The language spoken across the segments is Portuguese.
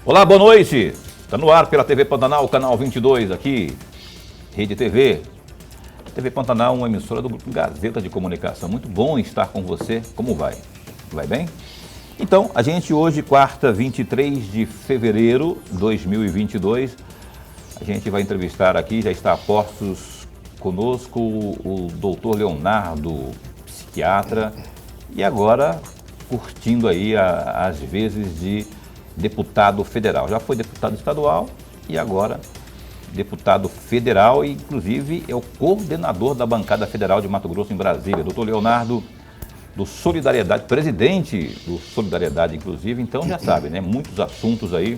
Olá, boa noite. Está no ar pela TV Pantanal, canal 22 aqui, Rede TV. TV Pantanal, uma emissora do Grupo Gazeta de Comunicação. Muito bom estar com você. Como vai? Vai bem? Então, a gente hoje, quarta, 23 de fevereiro de 2022, a gente vai entrevistar aqui, já está a postos conosco, o doutor Leonardo, psiquiatra, e agora curtindo aí as vezes de deputado federal. Já foi deputado estadual e agora deputado federal e, inclusive, é o coordenador da bancada federal de Mato Grosso em Brasília. Doutor Leonardo, do Solidariedade, presidente do Solidariedade, inclusive. Então, já sabe, né? Muitos assuntos aí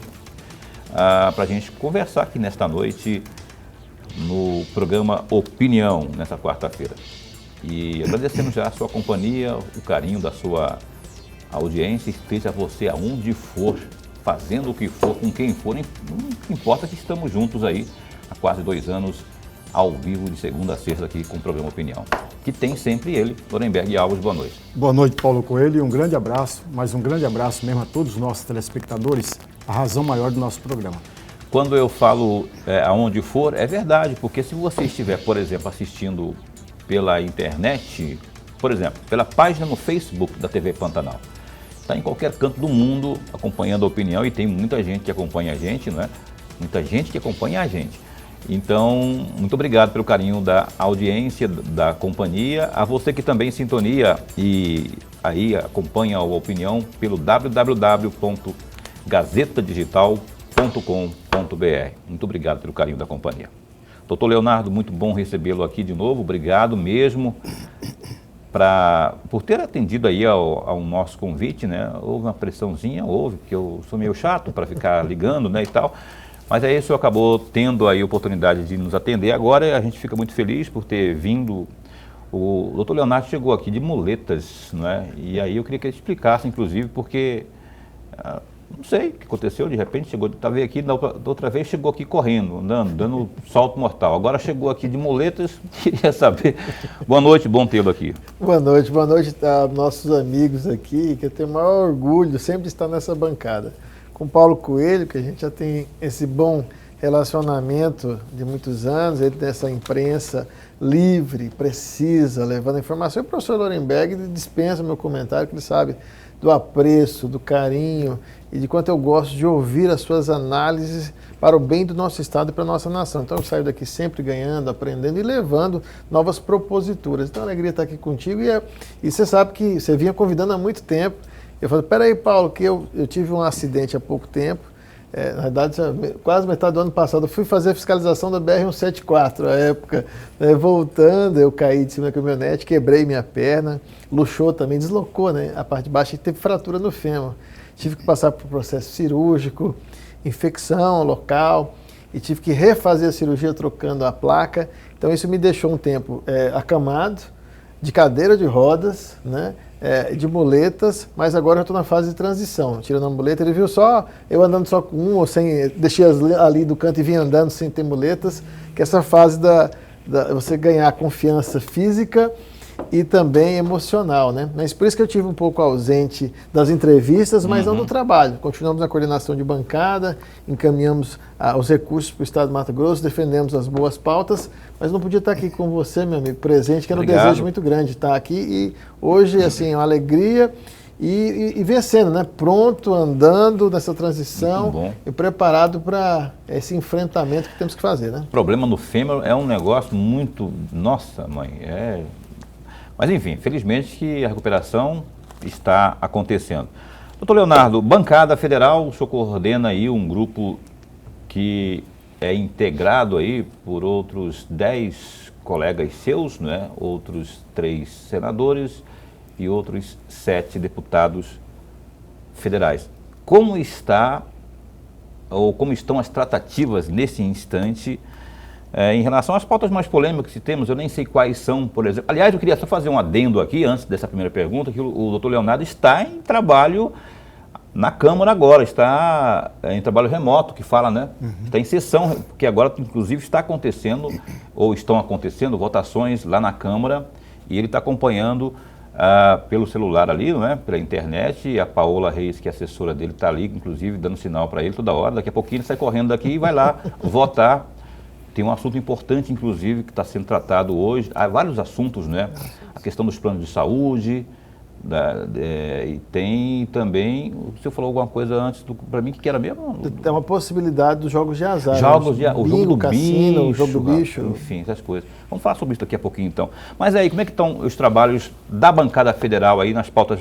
para a gente conversar aqui nesta noite no programa Opinião, nessa quarta-feira. E agradecemos já a sua companhia, o carinho da sua audiência, esteja você aonde for, fazendo o que for, com quem for, não importa que estamos juntos aí há quase 2 anos, ao vivo, de segunda a sexta aqui com o programa Opinião, que tem sempre ele, Lorenberg Alves. Boa noite. Boa noite, Paulo Coelho, e um grande abraço, mas um grande abraço mesmo a todos os nossos telespectadores, a razão maior do nosso programa. Quando eu falo aonde for, é verdade, porque se você estiver, por exemplo, assistindo pela internet, por exemplo, pela página no Facebook da TV Pantanal, está em qualquer canto do mundo acompanhando a opinião, e tem muita gente que acompanha a gente, não é? Muita gente que acompanha a gente. Então, muito obrigado pelo carinho da audiência, da companhia. A você que também sintonia e aí acompanha a opinião pelo www.gazetadigital.com.br. Muito obrigado pelo carinho da companhia. Doutor Leonardo, muito bom recebê-lo aqui de novo. Obrigado mesmo por ter atendido aí ao nosso convite, né? Houve uma pressãozinha, porque eu sou meio chato para ficar ligando, né, e tal. Mas aí o senhor acabou tendo aí a oportunidade de nos atender agora, e a gente fica muito feliz por ter vindo. O doutor Leonardo chegou aqui de muletas, não é? E aí eu queria que ele explicasse, inclusive, porque não sei o que aconteceu, de repente chegou, veio aqui, da outra vez chegou aqui correndo, andando, dando salto mortal. Agora chegou aqui de muletas, queria saber. Boa noite, bom tê-lo aqui. Boa noite a nossos amigos aqui, que eu tenho o maior orgulho sempre de estar nessa bancada. Com Paulo Coelho, que a gente já tem esse bom relacionamento de muitos anos, ele dessa imprensa livre, precisa, levando informação. E o professor Lorenberg dispensa meu comentário, que ele sabe do apreço, do carinho e de quanto eu gosto de ouvir as suas análises para o bem do nosso Estado e para a nossa nação. Então eu saio daqui sempre ganhando, aprendendo e levando novas proposituras. Então é uma alegria estar aqui contigo, e você sabe que você vinha convidando há muito tempo. Eu falei, peraí, Paulo, que eu tive um acidente há pouco tempo, na verdade, quase metade do ano passado, eu fui fazer a fiscalização da BR-174, à época, né, voltando, eu caí de cima da caminhonete, quebrei minha perna, luxou também, deslocou, né, a parte de baixo, e teve fratura no fêmur. Tive que passar por processo cirúrgico, infecção local, e tive que refazer a cirurgia trocando a placa. Então isso me deixou um tempo acamado, de cadeira de rodas, né, de muletas, mas agora eu estou na fase de transição. Tirando a muleta, ele viu só eu andando só com ou sem, deixei ali do canto e vim andando sem ter muletas, que é essa fase da você ganhar confiança física e também emocional, né? Mas por isso que eu tive um pouco ausente das entrevistas, mas não do trabalho. Continuamos na coordenação de bancada, encaminhamos os recursos para o Estado de Mato Grosso, defendemos as boas pautas, mas não podia estar aqui com você, meu amigo, presente, que era um desejo muito grande estar aqui. E hoje, assim, uma alegria e vencendo, né? Pronto, andando nessa transição e preparado para esse enfrentamento que temos que fazer, né? O problema no fêmur é um negócio muito... Nossa, mãe, Mas, enfim, felizmente que a recuperação está acontecendo. Doutor Leonardo, bancada federal, o senhor coordena aí um grupo que é integrado aí por outros 10 colegas seus, né? Outros 3 senadores e outros 7 deputados federais. Como estão as tratativas nesse instante em relação às pautas mais polêmicas que temos? Eu nem sei quais são, por exemplo. Aliás, eu queria só fazer um adendo aqui, antes dessa primeira pergunta, que o doutor Leonardo está em trabalho na Câmara agora, está em trabalho remoto, que fala, né? Está em sessão, porque agora, inclusive, está acontecendo, ou estão acontecendo, votações lá na Câmara, e ele está acompanhando pelo celular ali, não é? Pela internet, e a Paola Reis, que é assessora dele, está ali, inclusive, dando sinal para ele toda hora. Daqui a pouquinho ele sai correndo daqui e vai lá votar. Tem um assunto importante, inclusive, que está sendo tratado hoje. Há vários assuntos, né? A questão dos planos de saúde, e tem também, o senhor falou alguma coisa antes para mim, que era mesmo? Tem uma possibilidade dos jogos de azar. Jogos né? o jogo do cassino, bicho, o jogo do bicho. Enfim, essas coisas. Vamos falar sobre isso daqui a pouquinho, então. Mas aí, como é que estão os trabalhos da bancada federal aí nas pautas,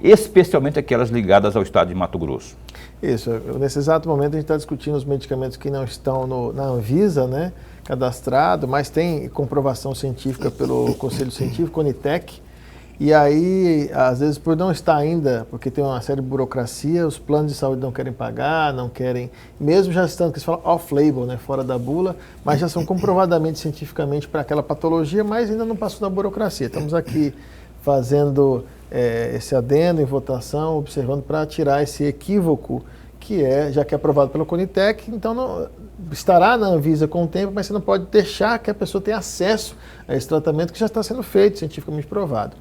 especialmente aquelas ligadas ao estado de Mato Grosso? Isso, nesse exato momento a gente está discutindo os medicamentos que não estão na Anvisa, né, cadastrado, mas tem comprovação científica pelo Conselho Científico, CONITEC, e aí, às vezes, por não estar ainda, porque tem uma série de burocracia, os planos de saúde não querem pagar, não querem, mesmo já estando, que se fala off-label, né, fora da bula, mas já são comprovadamente cientificamente para aquela patologia, mas ainda não passou da burocracia. Estamos aqui fazendo esse adendo em votação, observando para tirar esse equívoco que já que é aprovado pelo CONITEC, então não, estará na Anvisa com o tempo, mas você não pode deixar que a pessoa tenha acesso a esse tratamento que já está sendo feito, cientificamente provado.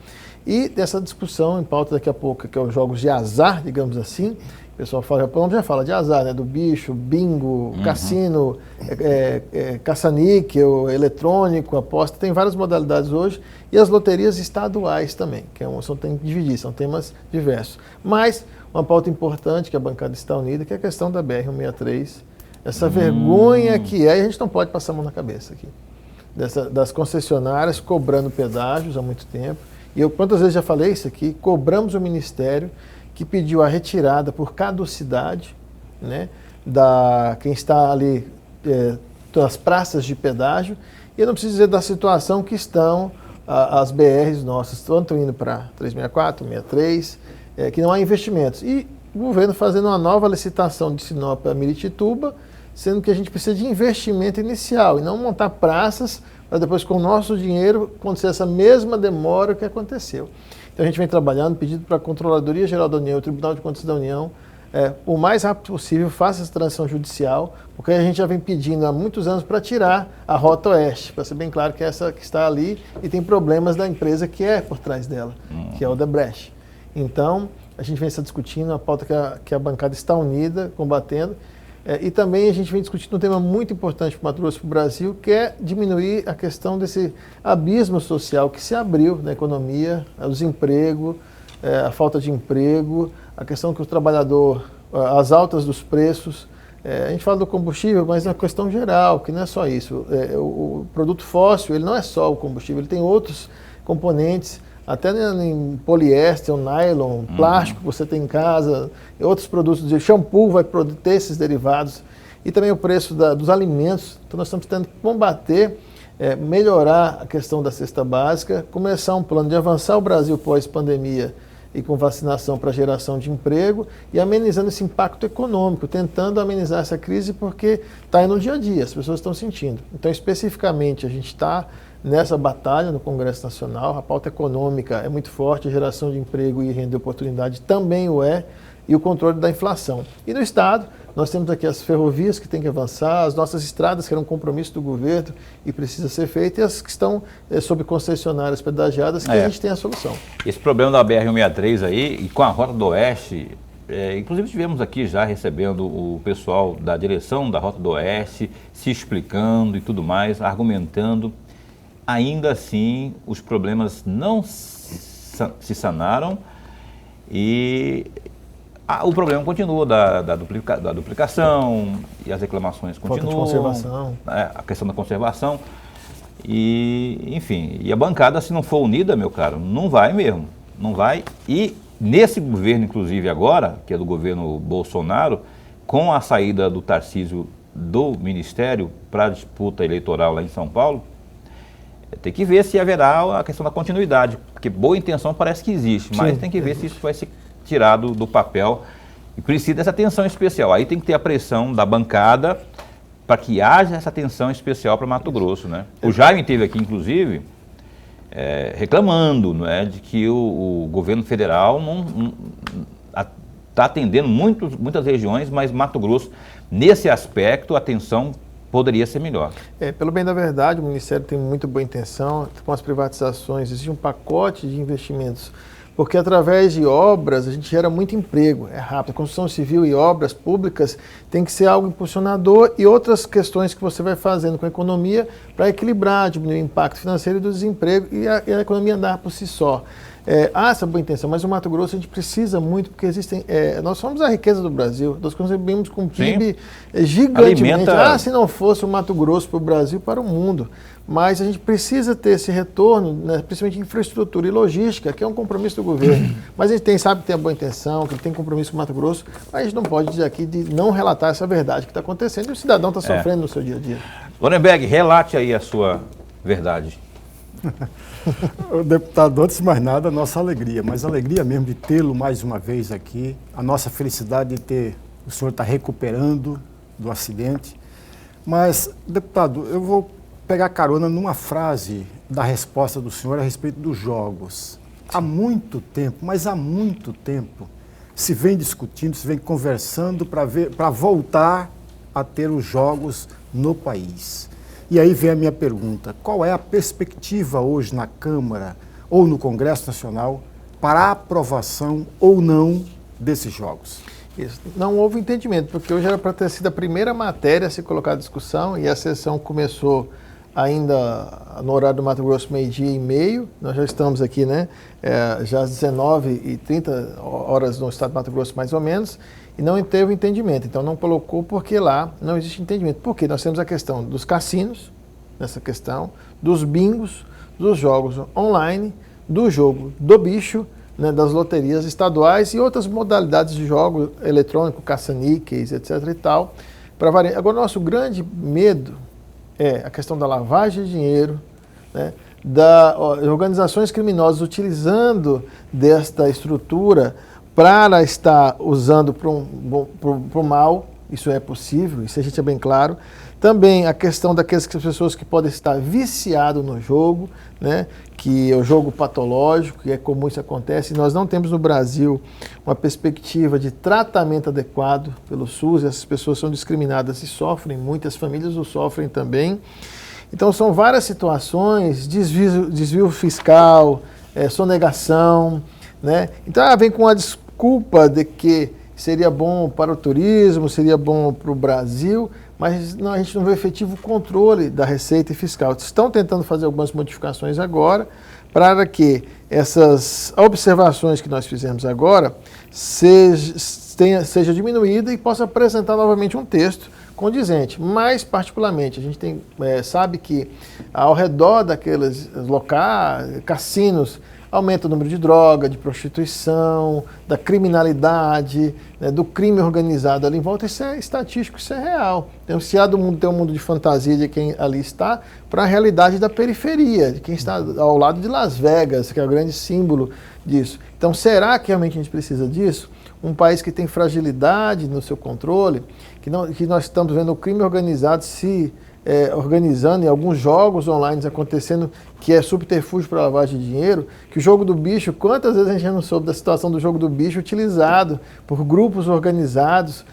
E dessa discussão em pauta daqui a pouco, que é os jogos de azar, digamos assim, o pessoal fala, já fala de azar, né? Do bicho, bingo, cassino, caça-níquel, eletrônico, aposta, tem várias modalidades hoje, e as loterias estaduais também, que tem que dividir, são temas diversos. Mas uma pauta importante que a bancada está unida, que é a questão da BR-163, essa vergonha que é, e a gente não pode passar a mão na cabeça aqui, das concessionárias cobrando pedágios há muito tempo. E eu quantas vezes já falei isso aqui, cobramos o Ministério que pediu a retirada por caducidade, né, quem está ali nas praças de pedágio, e eu não preciso dizer da situação que estão as BRs nossas, tanto indo para 364, 63, que não há investimentos. E o governo fazendo uma nova licitação de Sinop a Miritituba, sendo que a gente precisa de investimento inicial e não montar praças para depois, com o nosso dinheiro, acontecer essa mesma demora que aconteceu. Então a gente vem trabalhando, pedindo para a Controladoria Geral da União, o Tribunal de Contas da União, o mais rápido possível, faça essa transição judicial, porque a gente já vem pedindo há muitos anos para tirar a Rota Oeste, para ser bem claro que é essa que está ali e tem problemas da empresa que é por trás dela, que é o Odebrecht. Então, a gente vem discutindo, a pauta que a bancada está unida, combatendo, e também a gente vem discutindo um tema muito importante para o Mato Grosso e para o Brasil, que é diminuir a questão desse abismo social que se abriu na economia, o desemprego, a falta de emprego, a questão que o trabalhador, as altas dos preços, a gente fala do combustível, mas é uma questão geral, que não é só isso. O produto fóssil, ele não é só o combustível, ele tem outros componentes, até em poliéster, nylon, plástico que você tem em casa, outros produtos, de shampoo vai ter esses derivados, e também o preço dos alimentos. Então nós estamos tentando combater, melhorar a questão da cesta básica, começar um plano de avançar o Brasil pós-pandemia e com vacinação para geração de emprego e amenizando esse impacto econômico, tentando amenizar essa crise porque está aí no dia a dia, as pessoas estão sentindo. Então, especificamente, a gente está nessa batalha no Congresso Nacional, a pauta econômica é muito forte, a geração de emprego e renda de oportunidade também o é, e o controle da inflação. E no Estado, nós temos aqui as ferrovias que têm que avançar, as nossas estradas, que era um compromisso do governo e precisa ser feito, e as que estão sob concessionárias pedagiadas, que a gente tem a solução. Esse problema da BR-163 aí, e com a Rota do Oeste, inclusive estivemos aqui já recebendo o pessoal da direção da Rota do Oeste, se explicando e tudo mais, argumentando. Ainda assim, os problemas não se sanaram e o problema continua da duplicação e as reclamações continuam. Falta de conservação. A questão da conservação. E, enfim, e a bancada, se não for unida, meu caro, não vai mesmo. Não vai. E nesse governo, inclusive agora, que é do governo Bolsonaro, com a saída do Tarcísio do Ministério para a disputa eleitoral lá em São Paulo, tem que ver se haverá a questão da continuidade, porque boa intenção parece que existe, mas tem que ver se isso vai ser tirado do papel e precisa dessa atenção especial. Aí tem que ter a pressão da bancada para que haja essa atenção especial para Mato Grosso, né? O Jaime esteve aqui, inclusive, reclamando, não é, de que o governo federal não está atendendo muitas regiões, mas Mato Grosso, nesse aspecto, a atenção poderia ser melhor. Pelo bem da verdade, o Ministério tem muito boa intenção, com as privatizações, existe um pacote de investimentos, porque através de obras a gente gera muito emprego, é rápido. A construção civil e obras públicas tem que ser algo impulsionador e outras questões que você vai fazendo com a economia para equilibrar, diminuir o impacto financeiro e do desemprego e a economia andar por si só. Há essa boa intenção, mas o Mato Grosso a gente precisa muito, porque existem. Nós somos a riqueza do Brasil, nós contribuímos com um PIB gigantemente. Se não fosse o Mato Grosso para o Brasil e para o mundo. Mas a gente precisa ter esse retorno, né, principalmente em infraestrutura e logística, que é um compromisso do governo. Mas a gente sabe que tem a boa intenção, que tem compromisso com o Mato Grosso, mas a gente não pode dizer aqui de não relatar essa verdade que está acontecendo e o cidadão está sofrendo no seu dia a dia. Lorenberg, relate aí a sua verdade. Deputado, antes de mais nada, a nossa alegria, mas a alegria mesmo de tê-lo mais uma vez aqui, a nossa felicidade de ter o senhor estar recuperando do acidente. Mas, deputado, eu vou pegar carona numa frase da resposta do senhor a respeito dos jogos. Há muito tempo, mas há muito tempo, se vem discutindo, se vem conversando para voltar a ter os jogos no país. E aí vem a minha pergunta, qual é a perspectiva hoje na Câmara ou no Congresso Nacional para a aprovação ou não desses jogos? Isso. Não houve entendimento, porque hoje era para ter sido a primeira matéria a se colocar à discussão e a sessão começou ainda no horário do Mato Grosso, 12:30, nós já estamos aqui, né, já às 19h30 horas no estado do Mato Grosso, mais ou menos, e não teve entendimento. Então não colocou porque lá não existe entendimento. Porque nós temos a questão dos cassinos, nessa questão, dos bingos, dos jogos online, do jogo do bicho, né, das loterias estaduais e outras modalidades de jogo eletrônico, caça-níqueis, etc. e tal. Agora, o nosso grande medo é a questão da lavagem de dinheiro, né, das organizações criminosas utilizando desta estrutura para estar usando para o mal, isso é possível, isso a gente é bem claro. Também a questão daquelas pessoas que podem estar viciadas no jogo, né, que é o jogo patológico, que é comum isso acontece. Nós não temos no Brasil uma perspectiva de tratamento adequado pelo SUS, essas pessoas são discriminadas e sofrem, muitas famílias o sofrem também. Então são várias situações, desvio fiscal, sonegação, né? Então vem com a desculpa de que seria bom para o turismo, seria bom para o Brasil, mas a gente não vê efetivo controle da receita fiscal. Estão tentando fazer algumas modificações agora para que essas observações que nós fizemos agora seja diminuída e possa apresentar novamente um texto condizente. Mais particularmente, a gente sabe que ao redor daqueles locais, cassinos, aumenta o número de droga, de prostituição, da criminalidade, né, do crime organizado ali em volta. Isso é estatístico, isso é real. Então, se há do mundo tem um mundo de fantasia de quem ali está, para a realidade da periferia, de quem está ao lado de Las Vegas, que é o grande símbolo disso. Então, será que realmente a gente precisa disso? Um país que tem fragilidade no seu controle, que nós estamos vendo o crime organizado se organizando em alguns jogos online acontecendo, que é subterfúgio para lavagem de dinheiro, que o jogo do bicho, quantas vezes a gente já não soube da situação do jogo do bicho utilizado por grupos organizados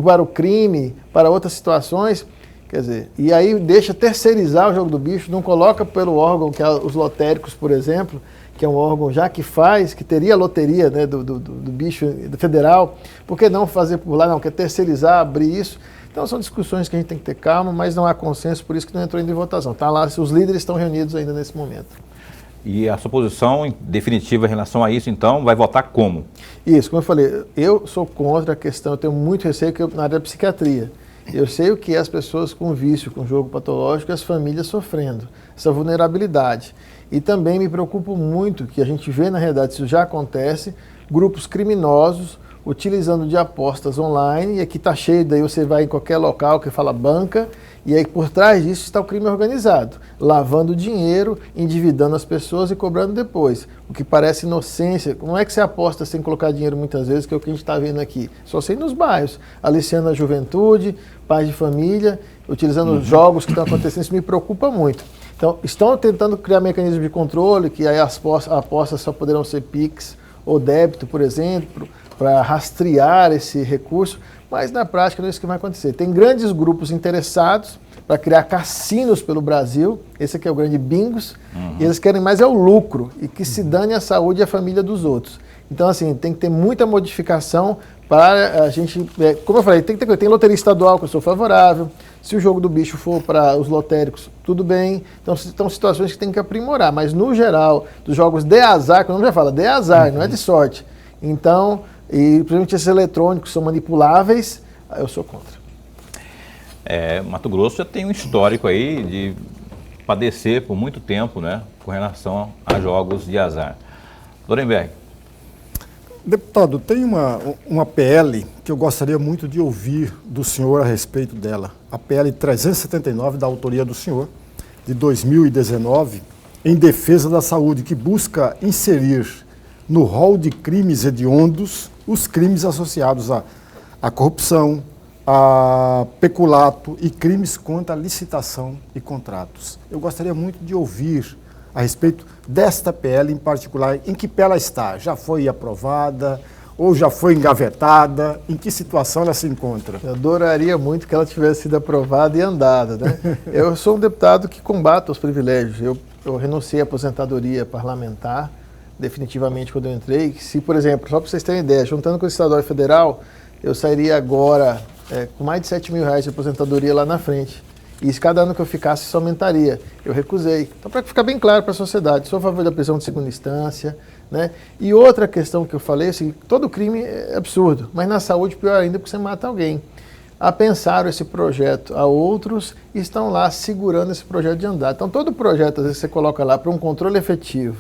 para o crime, para outras situações, quer dizer, e aí deixa terceirizar o jogo do bicho, não coloca pelo órgão, que é os lotéricos, por exemplo, que é um órgão já que teria a loteria, né, do bicho federal, por que não fazer por lá, não, quer terceirizar, abrir isso? Então são discussões que a gente tem que ter calma, mas não há consenso, por isso que não entrou ainda em votação. Tá lá, os líderes estão reunidos ainda nesse momento. E a sua posição definitiva em relação a isso, então, vai votar como? Isso, como eu falei, eu sou contra a questão, eu tenho muito receio na área da psiquiatria. Eu sei o que é as pessoas com vício, com jogo patológico e as famílias sofrendo, essa vulnerabilidade. E também me preocupo muito, que a gente vê na realidade, isso já acontece, grupos criminosos utilizando de apostas online, e aqui está cheio, daí você vai em qualquer local que fala banca, e aí por trás disso está o crime organizado, lavando dinheiro, endividando as pessoas e cobrando depois, o que parece inocência. Não é que você aposta sem colocar dinheiro muitas vezes, que é o que a gente está vendo aqui, só sei nos bairros, aliciando a juventude, pais de família, utilizando os jogos que estão acontecendo, isso me preocupa muito. Então, estão tentando criar mecanismos de controle, que aí as apostas só poderão ser PIX ou débito, por exemplo, para rastrear esse recurso, mas na prática não é isso que vai acontecer. Tem grandes grupos interessados para criar cassinos pelo Brasil, esse aqui é o grande bingos, e eles querem mais é o lucro, e que se dane a saúde e a família dos outros. Então, assim, tem que ter muita modificação para a gente, como eu falei, tem loteria estadual que eu sou favorável, se o jogo do bicho for para os lotéricos, tudo bem, então são situações que tem que aprimorar, mas no geral, dos jogos de azar, que o nome já fala, de azar, não é de sorte, então, e principalmente esses eletrônicos são manipuláveis, eu sou contra. Mato Grosso já tem um histórico aí de padecer por muito tempo, né, com relação a jogos de azar. Lorenberg. Deputado, tem uma PL que eu gostaria muito de ouvir do senhor a respeito dela. A PL 379, da autoria do senhor, de 2019, em defesa da saúde, que busca inserir no rol de crimes hediondos os crimes associados à corrupção, a peculato e crimes contra a licitação e contratos. Eu gostaria muito de ouvir a respeito desta PL em particular, em que pé ela está? Já foi aprovada ou já foi engavetada? Em que situação ela se encontra? Eu adoraria muito que ela tivesse sido aprovada e andada, né? Eu sou um deputado que combate os privilégios. Eu renunciei à aposentadoria parlamentar, definitivamente, quando eu entrei. Se, por exemplo, só para vocês terem ideia, juntando com o estadual e federal, eu sairia agora com mais de R$7 mil de aposentadoria lá na frente. E se cada ano que eu ficasse, isso aumentaria. Eu recusei. Então, para ficar bem claro para a sociedade, sou a favor da prisão de segunda instância, né? E outra questão que eu falei, assim, todo crime é absurdo, mas na saúde pior ainda porque você mata alguém. Apensaram esse projeto a outros e estão lá segurando esse projeto de andar. Então, todo projeto, às vezes, você coloca lá para um controle efetivo,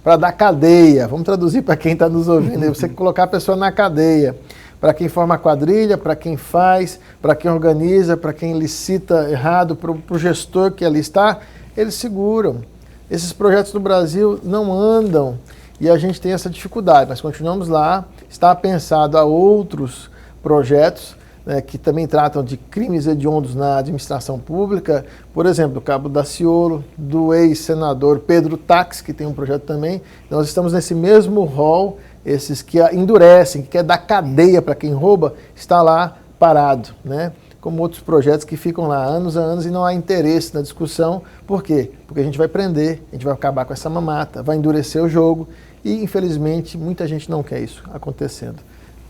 para dar cadeia, vamos traduzir para quem está nos ouvindo, você colocar a pessoa na cadeia, para quem forma a quadrilha, para quem faz, para quem organiza, para quem licita errado, para o gestor que ali está, eles seguram. Esses projetos no Brasil não andam e a gente tem essa dificuldade, mas continuamos lá, está pensado a outros projetos, né, que também tratam de crimes hediondos na administração pública, por exemplo, o Cabo Daciolo, do ex-senador Pedro Tax, que tem um projeto também. Nós estamos nesse mesmo rol. Esses que endurecem, que quer dar cadeia para quem rouba, está lá parado, né? Como outros projetos que ficam lá anos a anos e não há interesse na discussão. Por quê? Porque a gente vai prender, a gente vai acabar com essa mamata, vai endurecer o jogo e, infelizmente, muita gente não quer isso acontecendo.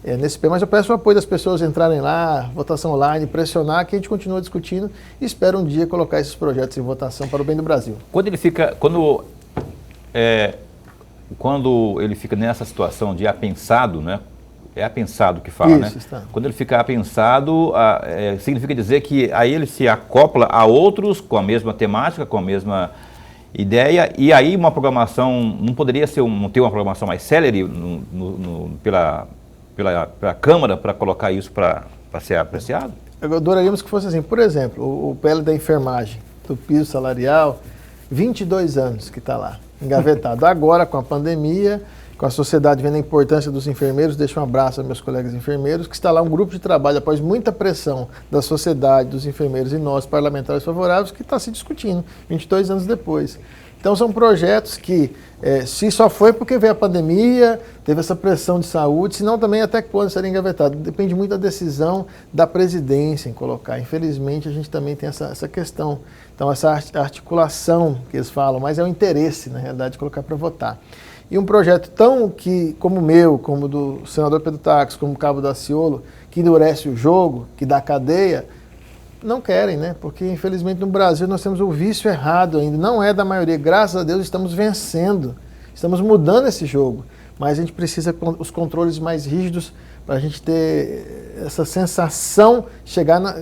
Nesse pé, mas eu peço o apoio das pessoas entrarem lá, votação online, pressionar, que a gente continua discutindo e espero um dia colocar esses projetos em votação para o bem do Brasil. Quando ele fica nessa situação de apensado, né? É apensado que fala, isso, né? Está. Quando ele fica apensado, significa dizer que aí ele se acopla a outros com a mesma temática, com a mesma ideia, e aí uma programação, não poderia ter uma programação mais célere pela Câmara para colocar isso para ser apreciado? Adoraríamos que fosse assim. Por exemplo, o PL da enfermagem, do piso salarial, 22 anos que está lá, engavetado. Agora, com a pandemia, com a sociedade vendo a importância dos enfermeiros, deixo um abraço aos meus colegas enfermeiros, que está lá um grupo de trabalho, após muita pressão da sociedade, dos enfermeiros e nós, parlamentares favoráveis, que está se discutindo 22 anos depois. Então, são projetos que, se só foi porque veio a pandemia, teve essa pressão de saúde, senão também até quando serem engavetados. Depende muito da decisão da presidência em colocar. Infelizmente, a gente também tem essa questão. Então, essa articulação que eles falam, mas é o interesse, na realidade, de colocar para votar. E um projeto como o meu, como do senador Pedro Tax, como o Cabo Daciolo, que endurece o jogo, que dá cadeia, não querem, né? Porque, infelizmente, no Brasil nós temos o vício errado ainda. Não é da maioria. Graças a Deus estamos vencendo. Estamos mudando esse jogo. Mas a gente precisa os controles mais rígidos para a gente ter essa sensação,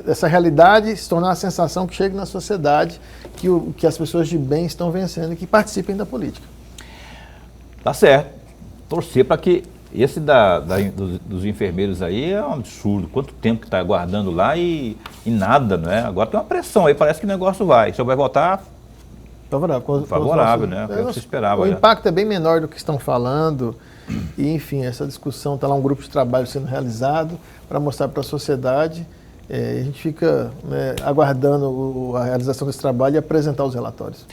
essa realidade, se tornar a sensação que chegue na sociedade que as pessoas de bem estão vencendo e que participem da política. Tá certo. Torcer para que esse dos enfermeiros aí é um absurdo. Quanto tempo que está aguardando lá e nada, né? Agora tem uma pressão aí, parece que o negócio vai. Só vai votar favorável, né? É o que se esperava. O impacto é bem menor do que estão falando. E, enfim, essa discussão, está lá um grupo de trabalho sendo realizado para mostrar para a sociedade. A gente fica, né, aguardando a realização desse trabalho e apresentar os relatórios.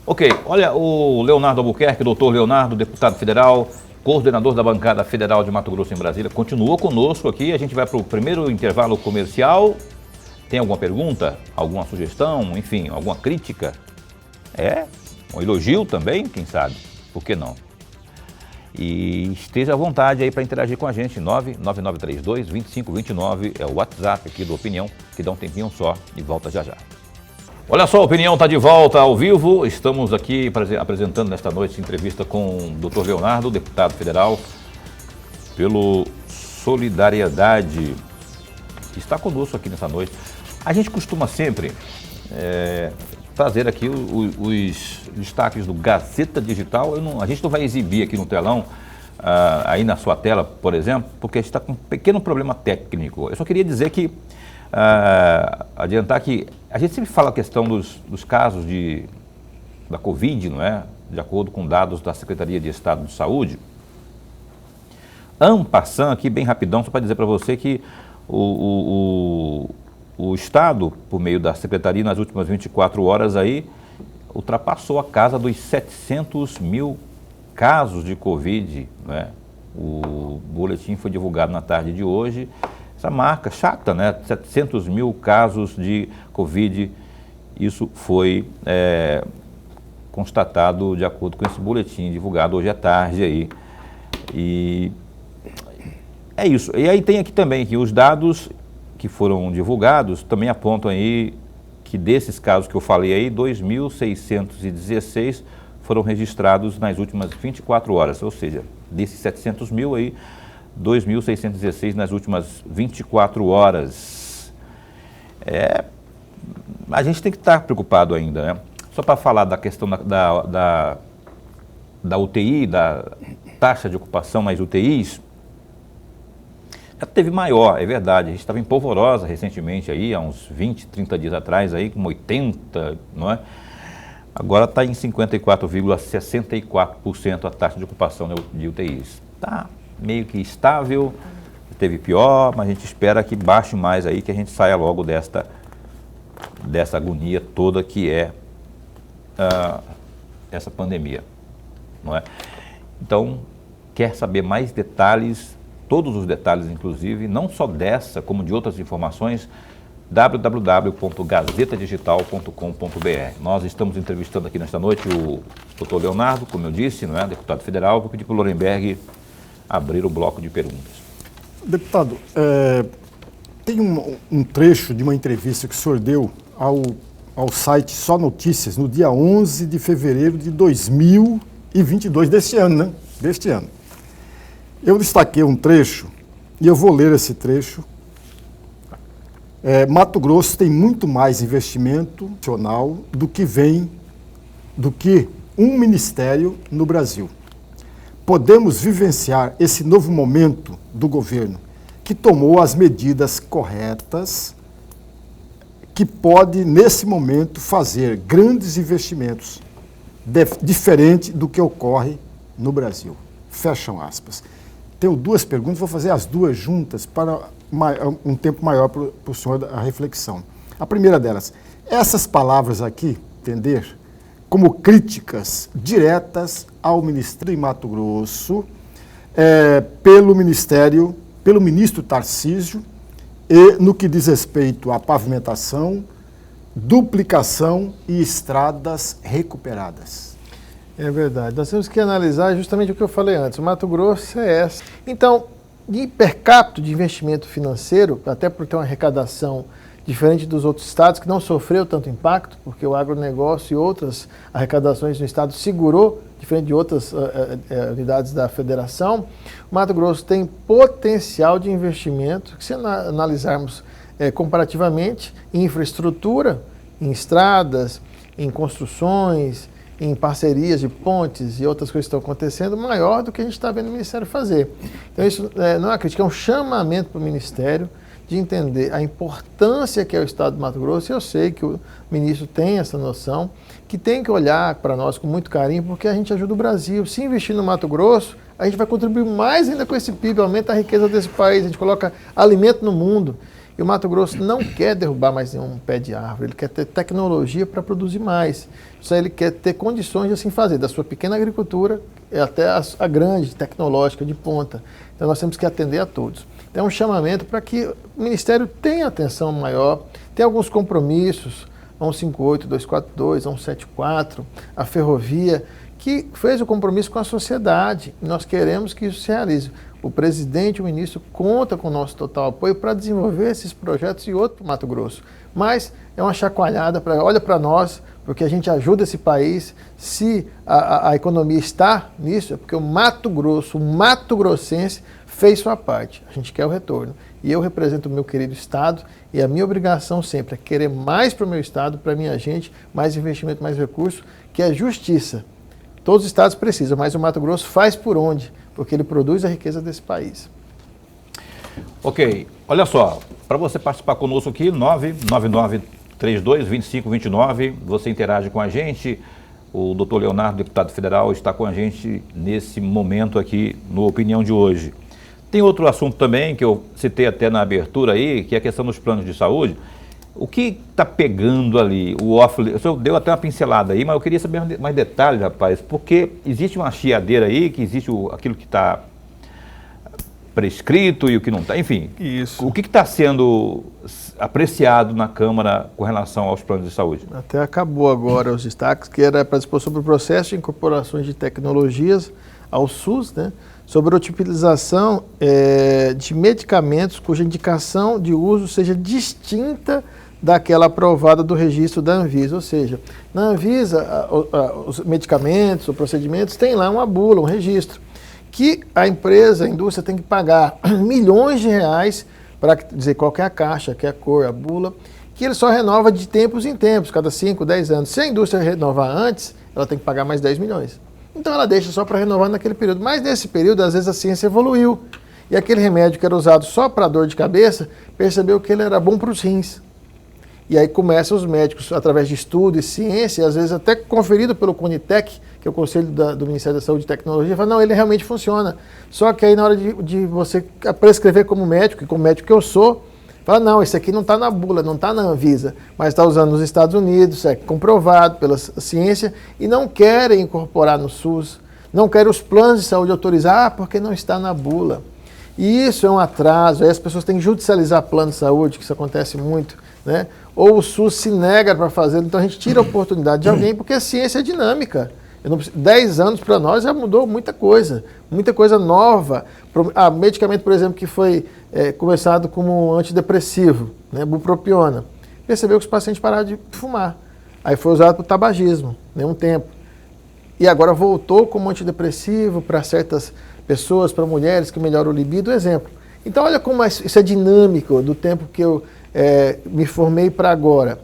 Ok, olha, o Leonardo Albuquerque, doutor Leonardo, deputado federal, coordenador da bancada federal de Mato Grosso em Brasília, continuou conosco aqui. A gente vai para o primeiro intervalo comercial. Tem alguma pergunta, alguma sugestão, enfim, alguma crítica? Um elogio também, quem sabe? Por que não? E esteja à vontade aí para interagir com a gente. 99932-2529 é o WhatsApp aqui do Opinião, que dá um tempinho só e volta já já. Olha só, a Opinião está de volta ao vivo. Estamos aqui apresentando nesta noite entrevista com o Dr. Leonardo, deputado federal pelo Solidariedade, que está conosco aqui nessa noite. A gente costuma sempre trazer aqui os destaques do Gazeta Digital. A gente não vai exibir aqui no telão, aí na sua tela, por exemplo, porque a gente está com um pequeno problema técnico. Eu só queria dizer que, adiantar que a gente sempre fala a questão dos casos da Covid, não é? De acordo com dados da Secretaria de Estado de Saúde. En passant aqui, bem rapidão, só para dizer para você que o Estado, por meio da Secretaria, nas últimas 24 horas aí, ultrapassou a casa dos 700 mil casos de Covid, né? O boletim foi divulgado na tarde de hoje. Essa marca chata, né? 700 mil casos de Covid, isso foi constatado de acordo com esse boletim divulgado hoje à tarde aí. E é isso. E aí tem aqui também que os dados que foram divulgados também apontam aí que desses casos que eu falei aí, 2.616 foram registrados nas últimas 24 horas, ou seja, desses 700 mil aí, 2.616 nas últimas 24 horas. A gente tem que estar preocupado ainda, né? Só para falar da questão da UTI, da taxa de ocupação nas UTIs, ela teve maior, é verdade. A gente estava em Polvorosa recentemente, aí, há uns 20, 30 dias atrás, aí, com 80, não é? Agora está em 54,64% a taxa de ocupação de UTIs. Está meio que estável, teve pior, mas a gente espera que baixe mais aí, que a gente saia logo dessa agonia toda que é essa pandemia, não é? Então, quer saber mais detalhes, todos os detalhes, inclusive, não só dessa, como de outras informações, www.gazetadigital.com.br. Nós estamos entrevistando aqui nesta noite o Dr. Leonardo, como eu disse, não é? Deputado federal. Vou pedir para o Lorenberg abrir o bloco de perguntas. Deputado, tem um trecho de uma entrevista que o senhor deu ao site Só Notícias, no dia 11 de fevereiro de 2022, deste ano, né? Deste ano. Eu destaquei um trecho, e eu vou ler esse trecho. Mato Grosso tem muito mais investimento nacional do que um ministério no Brasil. Podemos vivenciar esse novo momento do governo que tomou as medidas corretas, que pode, nesse momento, fazer grandes investimentos, diferente do que ocorre no Brasil. Fecham aspas. Tenho duas perguntas, vou fazer as duas juntas para um tempo maior para o senhor a reflexão. A primeira delas, essas palavras aqui, entender, como críticas diretas ao Ministério de Mato Grosso, pelo ministro Tarcísio, e no que diz respeito à pavimentação, duplicação e estradas recuperadas. É verdade. Nós temos que analisar justamente o que eu falei antes. O Mato Grosso é essa. Então, de per capita de investimento financeiro, até por ter uma arrecadação diferente dos outros estados, que não sofreu tanto impacto, porque o agronegócio e outras arrecadações no estado segurou, diferente de outras unidades da federação, o Mato Grosso tem potencial de investimento, que se analisarmos comparativamente, em infraestrutura, em estradas, em construções, em parcerias de pontes e outras coisas que estão acontecendo, maior do que a gente está vendo o Ministério fazer. Então isso não é uma crítica, é um chamamento para o Ministério de entender a importância que é o Estado do Mato Grosso, e eu sei que o ministro tem essa noção, que tem que olhar para nós com muito carinho, porque a gente ajuda o Brasil. Se investir no Mato Grosso, a gente vai contribuir mais ainda com esse PIB, aumenta a riqueza desse país, a gente coloca alimento no mundo. E o Mato Grosso não quer derrubar mais nenhum pé de árvore, ele quer ter tecnologia para produzir mais. Isso aí ele quer ter condições de assim fazer, da sua pequena agricultura, até a grande, tecnológica, de ponta. Então nós temos que atender a todos. Então é um chamamento para que o Ministério tenha atenção maior, tenha alguns compromissos, a 158, 242, a 174, a Ferrovia, que fez o compromisso com a sociedade. E nós queremos que isso se realize. O presidente e o ministro contam com o nosso total apoio para desenvolver esses projetos e outro para o Mato Grosso. Mas é uma chacoalhada, olha para nós, porque a gente ajuda esse país. Se a economia está nisso, é porque o Mato Grosso, o Mato Grossense, fez sua parte. A gente quer o retorno. E eu represento o meu querido Estado e a minha obrigação sempre é querer mais para o meu Estado, para a minha gente, mais investimento, mais recursos, que é justiça. Todos os estados precisam, mas o Mato Grosso faz por onde? Porque ele produz a riqueza desse país. Ok, olha só, para você participar conosco aqui, 999322529, você interage com a gente. O doutor Leonardo, deputado federal, está com a gente nesse momento aqui no Opinião de hoje. Tem outro assunto também que eu citei até na abertura aí, que é a questão dos planos de saúde. O que está pegando ali? O senhor deu até uma pincelada aí, mas eu queria saber mais detalhes, rapaz, porque existe uma chiadeira aí, que existe aquilo que está prescrito e o que não está, enfim. Isso. O que está sendo apreciado na Câmara com relação aos planos de saúde? Até acabou agora os destaques, que era para dispor sobre o processo de incorporações de tecnologias ao SUS, né? Sobre a utilização de medicamentos cuja indicação de uso seja distinta daquela aprovada do registro da Anvisa. Ou seja, na Anvisa, os medicamentos, os procedimentos, tem lá uma bula, um registro, que a empresa, a indústria tem que pagar milhões de reais para dizer qual que é a caixa, que é a cor, a bula, que ele só renova de tempos em tempos, cada 5, 10 anos. Se a indústria renovar antes, ela tem que pagar mais 10 milhões. Então ela deixa só para renovar naquele período. Mas nesse período, às vezes, a ciência evoluiu. E aquele remédio que era usado só para dor de cabeça, percebeu que ele era bom para os rins. E aí começam os médicos, através de estudo e ciência, e às vezes até conferido pelo CONITEC, que é o Conselho do Ministério da Saúde e Tecnologia, fala, não, ele realmente funciona. Só que aí na hora de você prescrever como médico, e como médico que eu sou, fala, não, esse aqui não está na bula, não está na Anvisa, mas está usando nos Estados Unidos, é comprovado pela ciência, e não querem incorporar no SUS, não querem os planos de saúde autorizar, porque não está na bula. E isso é um atraso, aí as pessoas têm que judicializar plano de saúde, que isso acontece muito, né? Ou o SUS se nega para fazer, então a gente tira a oportunidade de alguém, porque a ciência é dinâmica. 10 anos para nós já mudou muita coisa nova. Medicamento, por exemplo, que foi começado como antidepressivo, né, bupropiona, percebeu que os pacientes pararam de fumar. Aí foi usado para o tabagismo, né, um tempo. E agora voltou como antidepressivo para certas pessoas, para mulheres que melhoram o libido, exemplo. Então olha como isso é dinâmico do tempo que eu me formei para agora.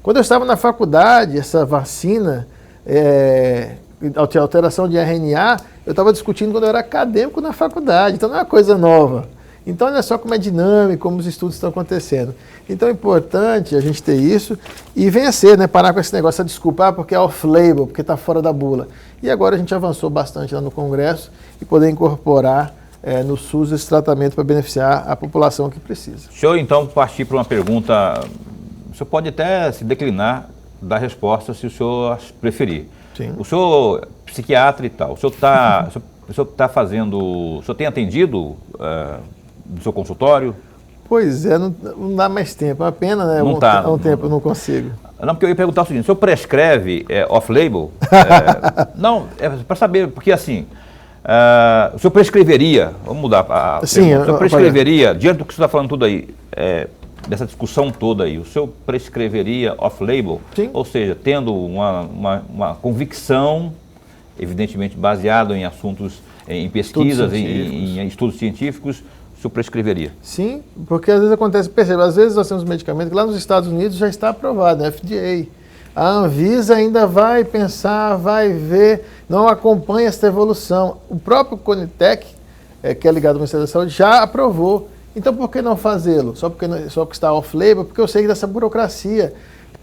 Quando eu estava na faculdade, essa vacina, alteração de RNA, eu estava discutindo quando eu era acadêmico na faculdade, então não é uma coisa nova. Então olha só como é dinâmico, como os estudos estão acontecendo. Então é importante a gente ter isso e vencer, né, parar com esse negócio, essa desculpa, porque é off-label, porque está fora da bula. E agora a gente avançou bastante lá no Congresso e poder incorporar no SUS esse tratamento para beneficiar a população que precisa. Deixa eu então partir para uma pergunta, o senhor pode até se declinar da resposta se o senhor preferir. Sim. O senhor é psiquiatra e tal, o senhor está fazendo, o senhor tem atendido no seu consultório? Pois é, não dá mais tempo, é uma pena, né? Não Há um tempo eu não consigo. Não, porque eu ia perguntar o seguinte, o senhor prescreve off-label? Não, para saber, porque assim, o senhor prescreveria, vamos mudar a Sim, pergunta, o senhor prescreveria, diante do que você está falando tudo aí, dessa discussão toda aí, o senhor prescreveria off-label? Sim. Ou seja, tendo uma convicção, evidentemente baseado em assuntos, em pesquisas, em estudos científicos, o senhor prescreveria? Sim, porque às vezes acontece, perceba, às vezes nós temos medicamentos que lá nos Estados Unidos já está aprovado, né, FDA. A Anvisa ainda vai pensar, vai ver, não acompanha essa evolução. O próprio CONITEC, que é ligado ao Ministério da Saúde, já aprovou. Então por que não fazê-lo? Só porque está off-label? Porque eu sei dessa burocracia.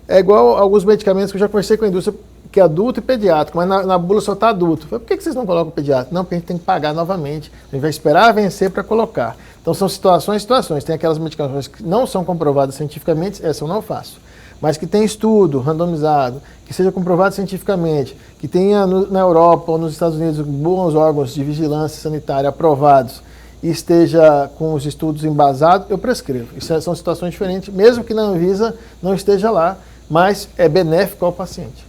É igual alguns medicamentos que eu já conversei com a indústria, que é adulto e pediátrico, mas na bula só está adulto. Por que vocês não colocam pediátrico? Não, porque a gente tem que pagar novamente. A gente vai esperar vencer para colocar. Então são situações. Tem aquelas medicações que não são comprovadas cientificamente, essa eu não faço. mas que tenha estudo randomizado, que seja comprovado cientificamente, que tenha na Europa ou nos Estados Unidos bons órgãos de vigilância sanitária aprovados e esteja com os estudos embasados, eu prescrevo. Isso são situações diferentes, mesmo que na Anvisa não esteja lá, mas é benéfico ao paciente.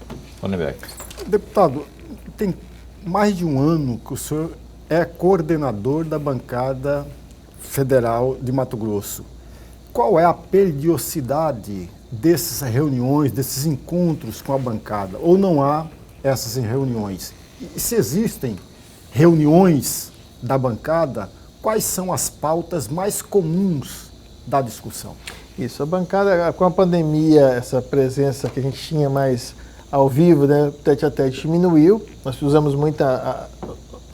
Deputado, tem mais de um ano que o senhor é coordenador da bancada federal de Mato Grosso. Qual é a periodicidade dessas reuniões, desses encontros com a bancada? Ou não há essas reuniões? E se existem reuniões da bancada, quais são as pautas mais comuns da discussão? Isso, a bancada, com a pandemia, essa presença que a gente tinha mais ao vivo, né, tete a tete, diminuiu. Nós usamos muito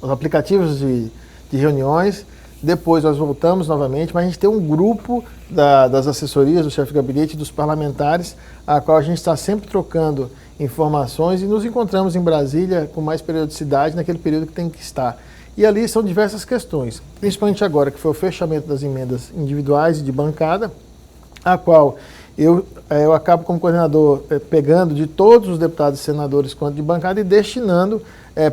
os aplicativos de reuniões. Depois nós voltamos novamente, mas a gente tem um grupo das assessorias, do chefe de gabinete e dos parlamentares, a qual a gente está sempre trocando informações e nos encontramos em Brasília com mais periodicidade naquele período que tem que estar. E ali são diversas questões, principalmente agora que foi o fechamento das emendas individuais e de bancada, a qual eu acabo como coordenador pegando de todos os deputados e senadores quanto de bancada e destinando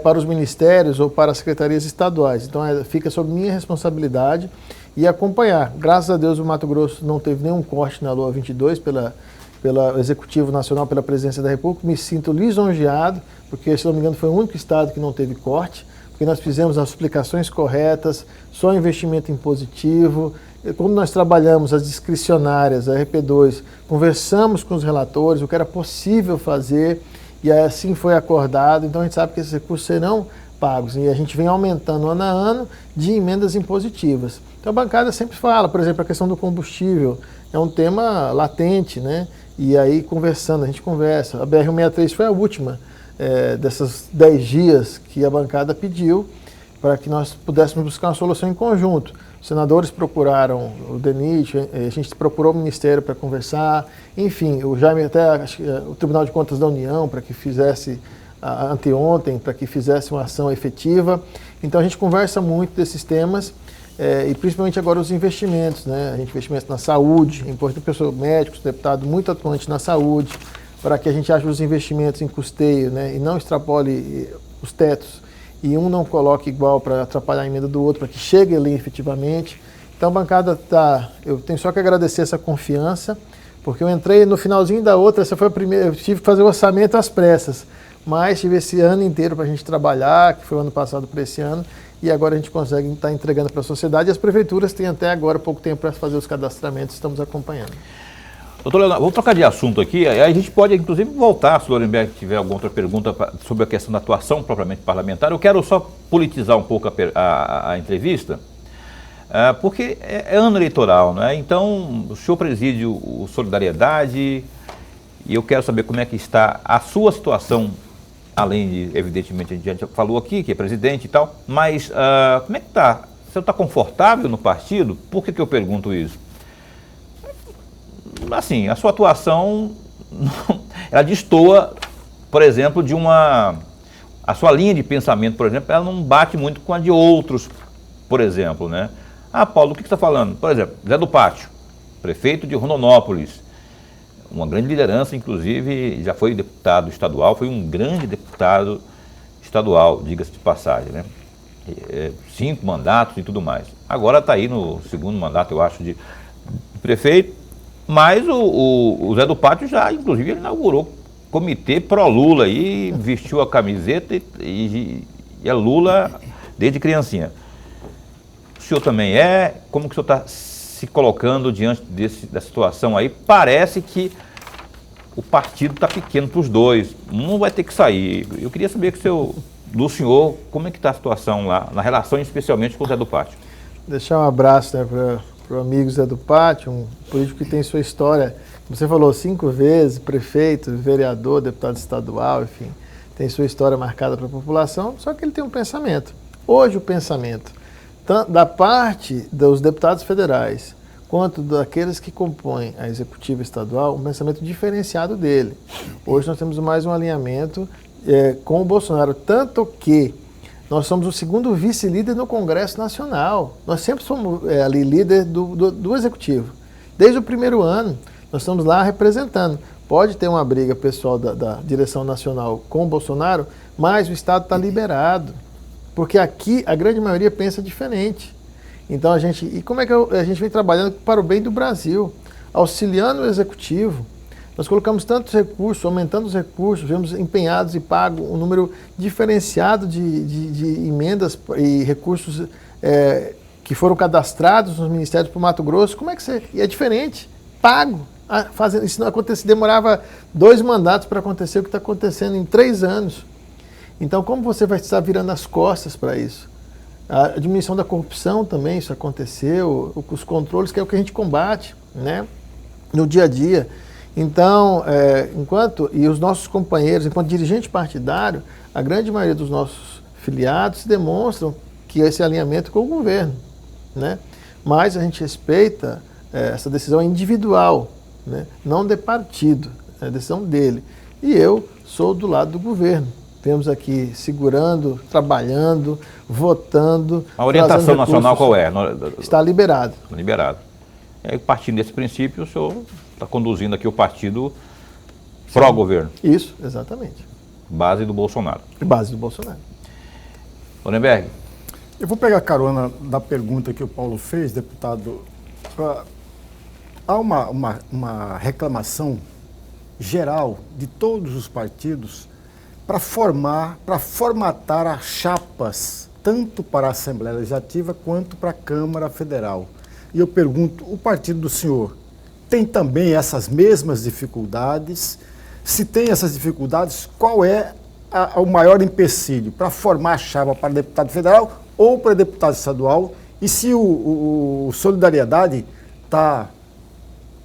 para os ministérios ou para as secretarias estaduais. Então fica sob minha responsabilidade e acompanhar. Graças a Deus o Mato Grosso não teve nenhum corte na LOA 22 pelo Executivo Nacional, pela Presidência da República. Me sinto lisonjeado, porque, se não me engano, foi o único estado que não teve corte, porque nós fizemos as explicações corretas, só investimento impositivo. Como nós trabalhamos as discricionárias, a RP2, conversamos com os relatores, o que era possível fazer, e assim foi acordado. Então a gente sabe que esses recursos serão pagos, e a gente vem aumentando ano a ano de emendas impositivas. Então a bancada sempre fala, por exemplo, a questão do combustível é um tema latente, né? E aí conversando, a gente conversa. A BR-163 foi a última dessas 10 dias que a bancada pediu para que nós pudéssemos buscar uma solução em conjunto. Os senadores procuraram o DENIT, a gente procurou o Ministério para conversar, enfim, o Jaime até, o Tribunal de Contas da União para que fizesse, anteontem, para que fizesse uma ação efetiva. Então a gente conversa muito desses temas, e principalmente agora os investimentos, né? A gente investimentos na saúde, é importante pessoas, médicos, deputado muito atuante na saúde, para que a gente ache os investimentos em custeio, né? E não extrapole os tetos e um não coloque igual para atrapalhar a emenda do outro, para que chegue ali efetivamente. Então a bancada eu tenho só que agradecer essa confiança, porque eu entrei no finalzinho da outra, essa foi a primeira, eu tive que fazer o orçamento às pressas, mas tive esse ano inteiro para a gente trabalhar, que foi o ano passado para esse ano, e agora a gente consegue estar entregando para a sociedade, e as prefeituras têm até agora pouco tempo para fazer os cadastramentos, estamos acompanhando. Doutor Leonardo, vamos trocar de assunto aqui, aí a gente pode inclusive voltar, se o Lorenberg tiver alguma outra pergunta sobre a questão da atuação propriamente parlamentar. Eu quero só politizar um pouco a entrevista, porque é ano eleitoral, né? Então o senhor preside o Solidariedade e eu quero saber como é que está a sua situação, além de, evidentemente, a gente já falou aqui que é presidente e tal, mas como é que está? O senhor está confortável no partido? Por que eu pergunto isso? Assim, a sua atuação, ela destoa, por exemplo, a sua linha de pensamento, por exemplo, ela não bate muito com a de outros, por exemplo, né? Paulo, do que você está falando? Por exemplo, Zé do Pátio, prefeito de Rondonópolis, uma grande liderança, inclusive, já foi deputado estadual, foi um grande deputado estadual, diga-se de passagem, né? 5 mandatos e tudo mais. Agora está aí no segundo mandato, eu acho, de prefeito. Mas o Zé do Pátio já, inclusive, ele inaugurou comitê pró-Lula e vestiu a camiseta e é Lula desde criancinha. O senhor também como que o senhor está se colocando diante da situação aí? Parece que o partido está pequeno para os dois, um vai ter que sair. Eu queria saber do senhor, como é que está a situação lá, na relação especialmente com o Zé do Pátio. Deixar um abraço, né, para o amigo Zé do Pátio, um político que tem sua história, como você falou, 5 vezes, prefeito, vereador, deputado estadual, enfim, tem sua história marcada para a população, só que ele tem um pensamento. Hoje o pensamento, tanto da parte dos deputados federais, quanto daqueles que compõem a executiva estadual, um pensamento diferenciado dele. Hoje nós temos mais um alinhamento com o Bolsonaro, tanto que nós somos o segundo vice-líder no Congresso Nacional. Nós sempre somos ali líder do Executivo. Desde o primeiro ano, nós estamos lá representando. pode ter uma briga pessoal da direção nacional com o Bolsonaro, mas o Estado está liberado. Porque aqui a grande maioria pensa diferente. Então e como é que a gente vem trabalhando para o bem do Brasil, auxiliando o Executivo. Nós colocamos tantos recursos, aumentando os recursos, vemos empenhados e pago um número diferenciado de emendas e recursos que foram cadastrados nos ministérios para o Mato Grosso. Como é que você... E é diferente, pago. Isso não acontecia, demorava 2 mandatos para acontecer o que está acontecendo em 3 anos. Então, como você vai estar virando as costas para isso? A diminuição da corrupção também, isso aconteceu, os controles, que é o que a gente combate, né, no dia a dia. Então, e os nossos companheiros, enquanto dirigente partidário, a grande maioria dos nossos filiados demonstram que esse alinhamento com o governo, né? Mas a gente respeita essa decisão individual, né? Não de partido, é a decisão dele. E eu sou do lado do governo. Temos aqui segurando, trabalhando, votando. A orientação nacional qual é? Está liberado. Liberado. Partindo desse princípio, o senhor está conduzindo aqui o partido pró-governo. Isso, exatamente. Base do Bolsonaro. Base do Bolsonaro. Lorenberg. Eu vou pegar carona da pergunta que o Paulo fez, deputado. Há uma reclamação geral de todos os partidos para formatar as chapas, tanto para a Assembleia Legislativa quanto para a Câmara Federal. E eu pergunto, o partido do senhor tem também essas mesmas dificuldades? Se tem essas dificuldades, qual é o maior empecilho para formar a chapa para deputado federal ou para deputado estadual? E se o Solidariedade está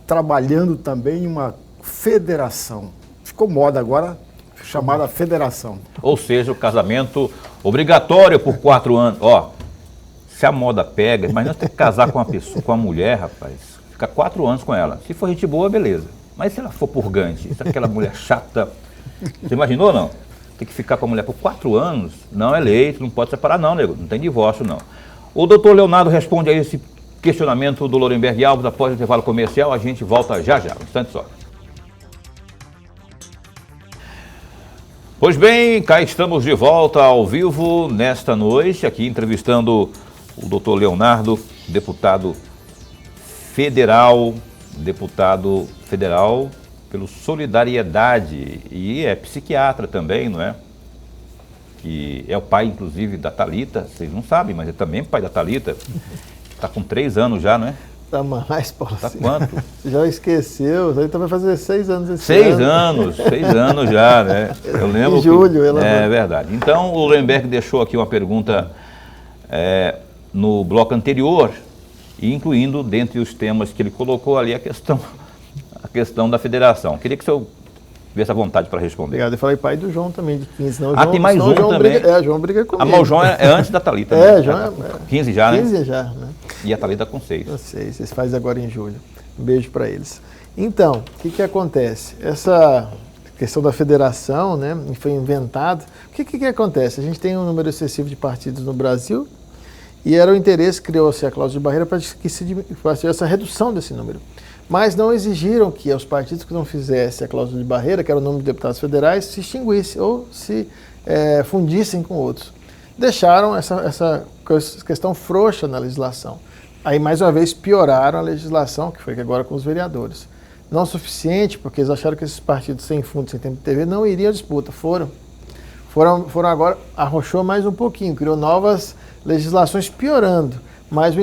trabalhando também em uma federação? Ficou moda agora, chamada federação. Ou seja, o casamento obrigatório por 4 anos. Ó, se a moda pega, imagina ter que casar com uma pessoa, com uma mulher, rapaz, ficar 4 anos com ela. Se for gente boa, beleza. Mas se ela for purgante, se aquela mulher chata, você imaginou ou não? Tem que ficar com a mulher por 4 anos, não é leito, não pode separar não, nego, não tem divórcio não. O doutor Leonardo responde a esse questionamento do Lorenberg Alves após o intervalo comercial, a gente volta já, um instante só. Pois bem, cá estamos de volta ao vivo nesta noite, aqui entrevistando o doutor Leonardo, deputado federal pelo Solidariedade e é psiquiatra também, não é? Que é o pai, inclusive, da Thalita, vocês não sabem, mas é também pai da Thalita, está com 3 anos já, não é? Está mais, Paulo. Está quanto? Já esqueceu, então vai fazer 6 anos esse 6 ano. 6 anos já, né? Eu lembro. Em julho, ela é verdade. Então, o Lorenberg deixou aqui uma pergunta no bloco anterior, incluindo, dentre os temas que ele colocou ali, a questão da federação. Queria que o senhor tivesse a vontade para responder. Obrigado. Eu falei pai do João também, de 15. Não, João, tem mais um João também. João briga comigo. Mas o João é antes da Thalita. É, né? João 15 já, né? 15 já, né? E a Thalita com 6. Eu sei, vocês fazem agora em julho. Um beijo para eles. Então, o que acontece? Essa questão da federação, né, foi inventada. O que acontece? A gente tem um número excessivo de partidos no Brasil e era o interesse, criou-se a cláusula de barreira para que se tivesse essa redução desse número. Mas não exigiram que os partidos que não fizessem a cláusula de barreira, que era o número de deputados federais, se extinguissem ou se fundissem com outros. Deixaram essa questão frouxa na legislação. Aí, mais uma vez, pioraram a legislação, que foi agora com os vereadores. Não o suficiente, porque eles acharam que esses partidos sem fundo, sem tempo de TV, não iriam à disputa. Foram agora, arrochou mais um pouquinho, criou novas legislações piorando. Mas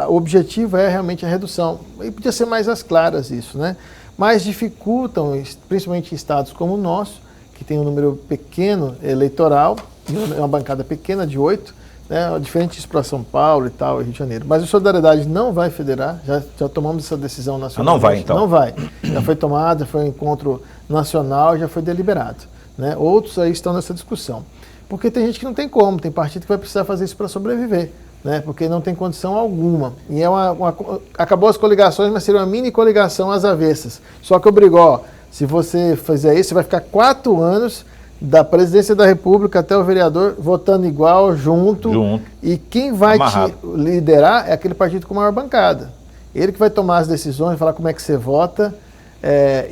o objetivo é realmente a redução. E podia ser mais às claras isso, né? Mas dificultam, principalmente em estados como o nosso, que tem um número pequeno eleitoral, é uma bancada pequena de 8, né? Diferente disso para São Paulo e tal, e Rio de Janeiro. Mas a Solidariedade não vai federar, já tomamos essa decisão nacional. Não vai, então? Não vai. Já foi tomada, foi um encontro nacional, já foi deliberado, né? Outros aí estão nessa discussão. Porque tem gente que não tem como, tem partido que vai precisar fazer isso para sobreviver, né? Porque não tem condição alguma. E acabou as coligações, mas seria uma mini coligação às avessas. Só que obrigou, se você fizer isso, você vai ficar 4 anos da presidência da República até o vereador votando igual, junto. E quem vai te liderar é aquele partido com maior bancada. Ele que vai tomar as decisões, falar como é que você vota,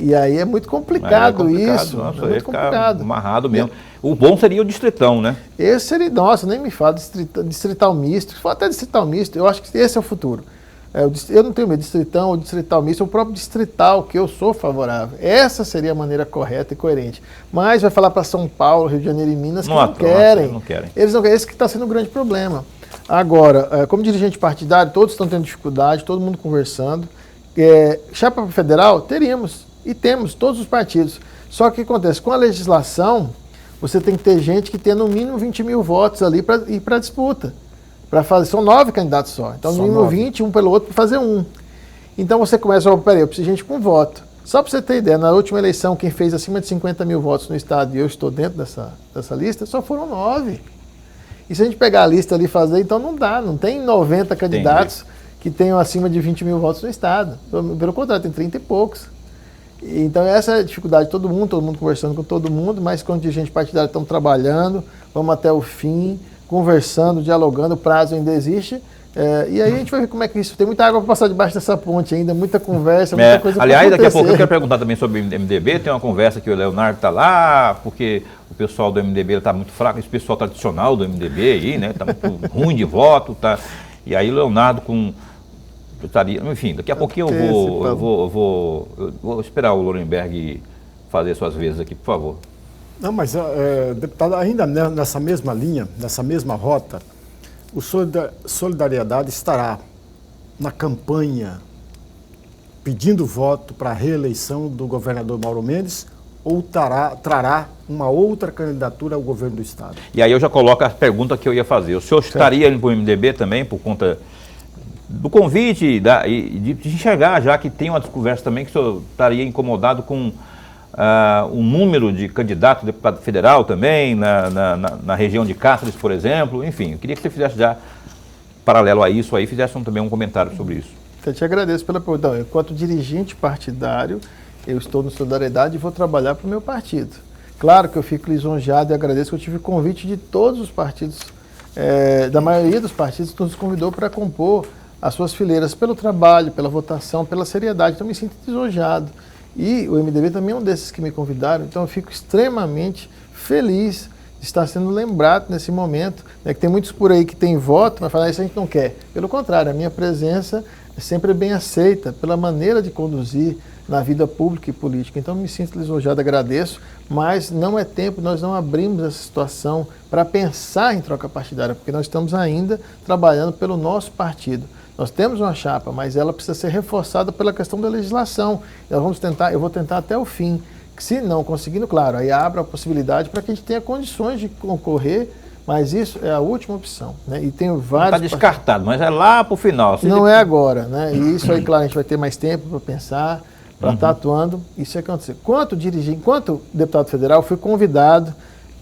E aí é muito complicado, isso. Nossa, é muito complicado. Amarrado mesmo. O bom seria o distritão, né? Esse seria, nossa, nem me fala, distrital misto, se for até distrital misto, eu acho que esse é o futuro. Eu não tenho medo de distritão ou distrital misto, o próprio distrital, que eu sou favorável. Essa seria a maneira correta e coerente. Mas vai falar para São Paulo, Rio de Janeiro e Minas que não querem. Não querem. Eles não querem. Esse que está sendo um grande problema. Agora, como dirigente partidário, todos estão tendo dificuldade, todo mundo conversando. Chapa federal, teríamos e temos todos os partidos. Só que o que acontece? Com a legislação, você tem que ter gente que tenha no mínimo 20 mil votos ali para ir para a disputa. São 9 candidatos só. Então, no mínimo 20, um pelo outro, para fazer um. Então, você começa, peraí, eu preciso de gente com voto. Só para você ter ideia, na última eleição, quem fez acima de 50 mil votos no estado, e eu estou dentro dessa lista, só foram 9. E se a gente pegar a lista ali e fazer, então não dá, não tem 90 candidatos que tenham acima de 20 mil votos no estado. Pelo contrário, tem 30 e poucos. Então, essa é a dificuldade de todo mundo conversando com todo mundo, mas quando dirigente partidário estamos trabalhando, vamos até o fim, conversando, dialogando, o prazo ainda existe. E aí a gente vai ver como é que isso... Tem muita água para passar debaixo dessa ponte ainda, muita conversa, muita coisa para acontecer. Aliás, daqui a pouco eu quero perguntar também sobre o MDB. Tem uma conversa que o Leonardo está lá, porque o pessoal do MDB está muito fraco, esse pessoal tradicional do MDB aí, né? Está muito ruim de voto, tá? E aí o Leonardo enfim, daqui a pouquinho eu vou esperar o Lorenberg fazer suas vezes aqui, por favor. Não, mas, deputado, ainda nessa mesma linha, nessa mesma rota, o Solidariedade estará na campanha pedindo voto para a reeleição do governador Mauro Mendes ou trará uma outra candidatura ao governo do estado? E aí eu já coloco a pergunta que eu ia fazer. O senhor estaria indo para o MDB também por conta do convite e de enxergar, já que tem uma conversa também, que o senhor estaria incomodado com o número de candidatos a deputado federal também, na região de Cáceres, por exemplo. Enfim, eu queria que você fizesse já, paralelo a isso, aí fizesse também um comentário sobre isso. Eu te agradeço pela pergunta. Enquanto dirigente partidário, eu estou no Solidariedade e vou trabalhar para o meu partido. Claro que eu fico lisonjeado e agradeço que eu tive convite de todos os partidos, da maioria dos partidos que nos convidou para compor as suas fileiras pelo trabalho, pela votação, pela seriedade. Então, me sinto lisonjeado. E o MDB também é um desses que me convidaram, então eu fico extremamente feliz de estar sendo lembrado nesse momento, né, que tem muitos por aí que têm voto, mas falar isso a gente não quer. Pelo contrário, a minha presença é sempre bem aceita pela maneira de conduzir na vida pública e política. Então me sinto lisonjeado, agradeço, mas não é tempo, nós não abrimos essa situação para pensar em troca partidária, porque nós estamos ainda trabalhando pelo nosso partido. Nós temos uma chapa, mas ela precisa ser reforçada pela questão da legislação. Eu vou tentar até o fim. Se não conseguindo, claro, aí abre a possibilidade para que a gente tenha condições de concorrer, mas isso é a última opção, né? E tenho vários... Está descartado, mas é lá para o final. Não é agora, né? E isso aí, claro, a gente vai ter mais tempo para pensar, para estar atuando. Isso é que aconteceu. Enquanto deputado federal, fui convidado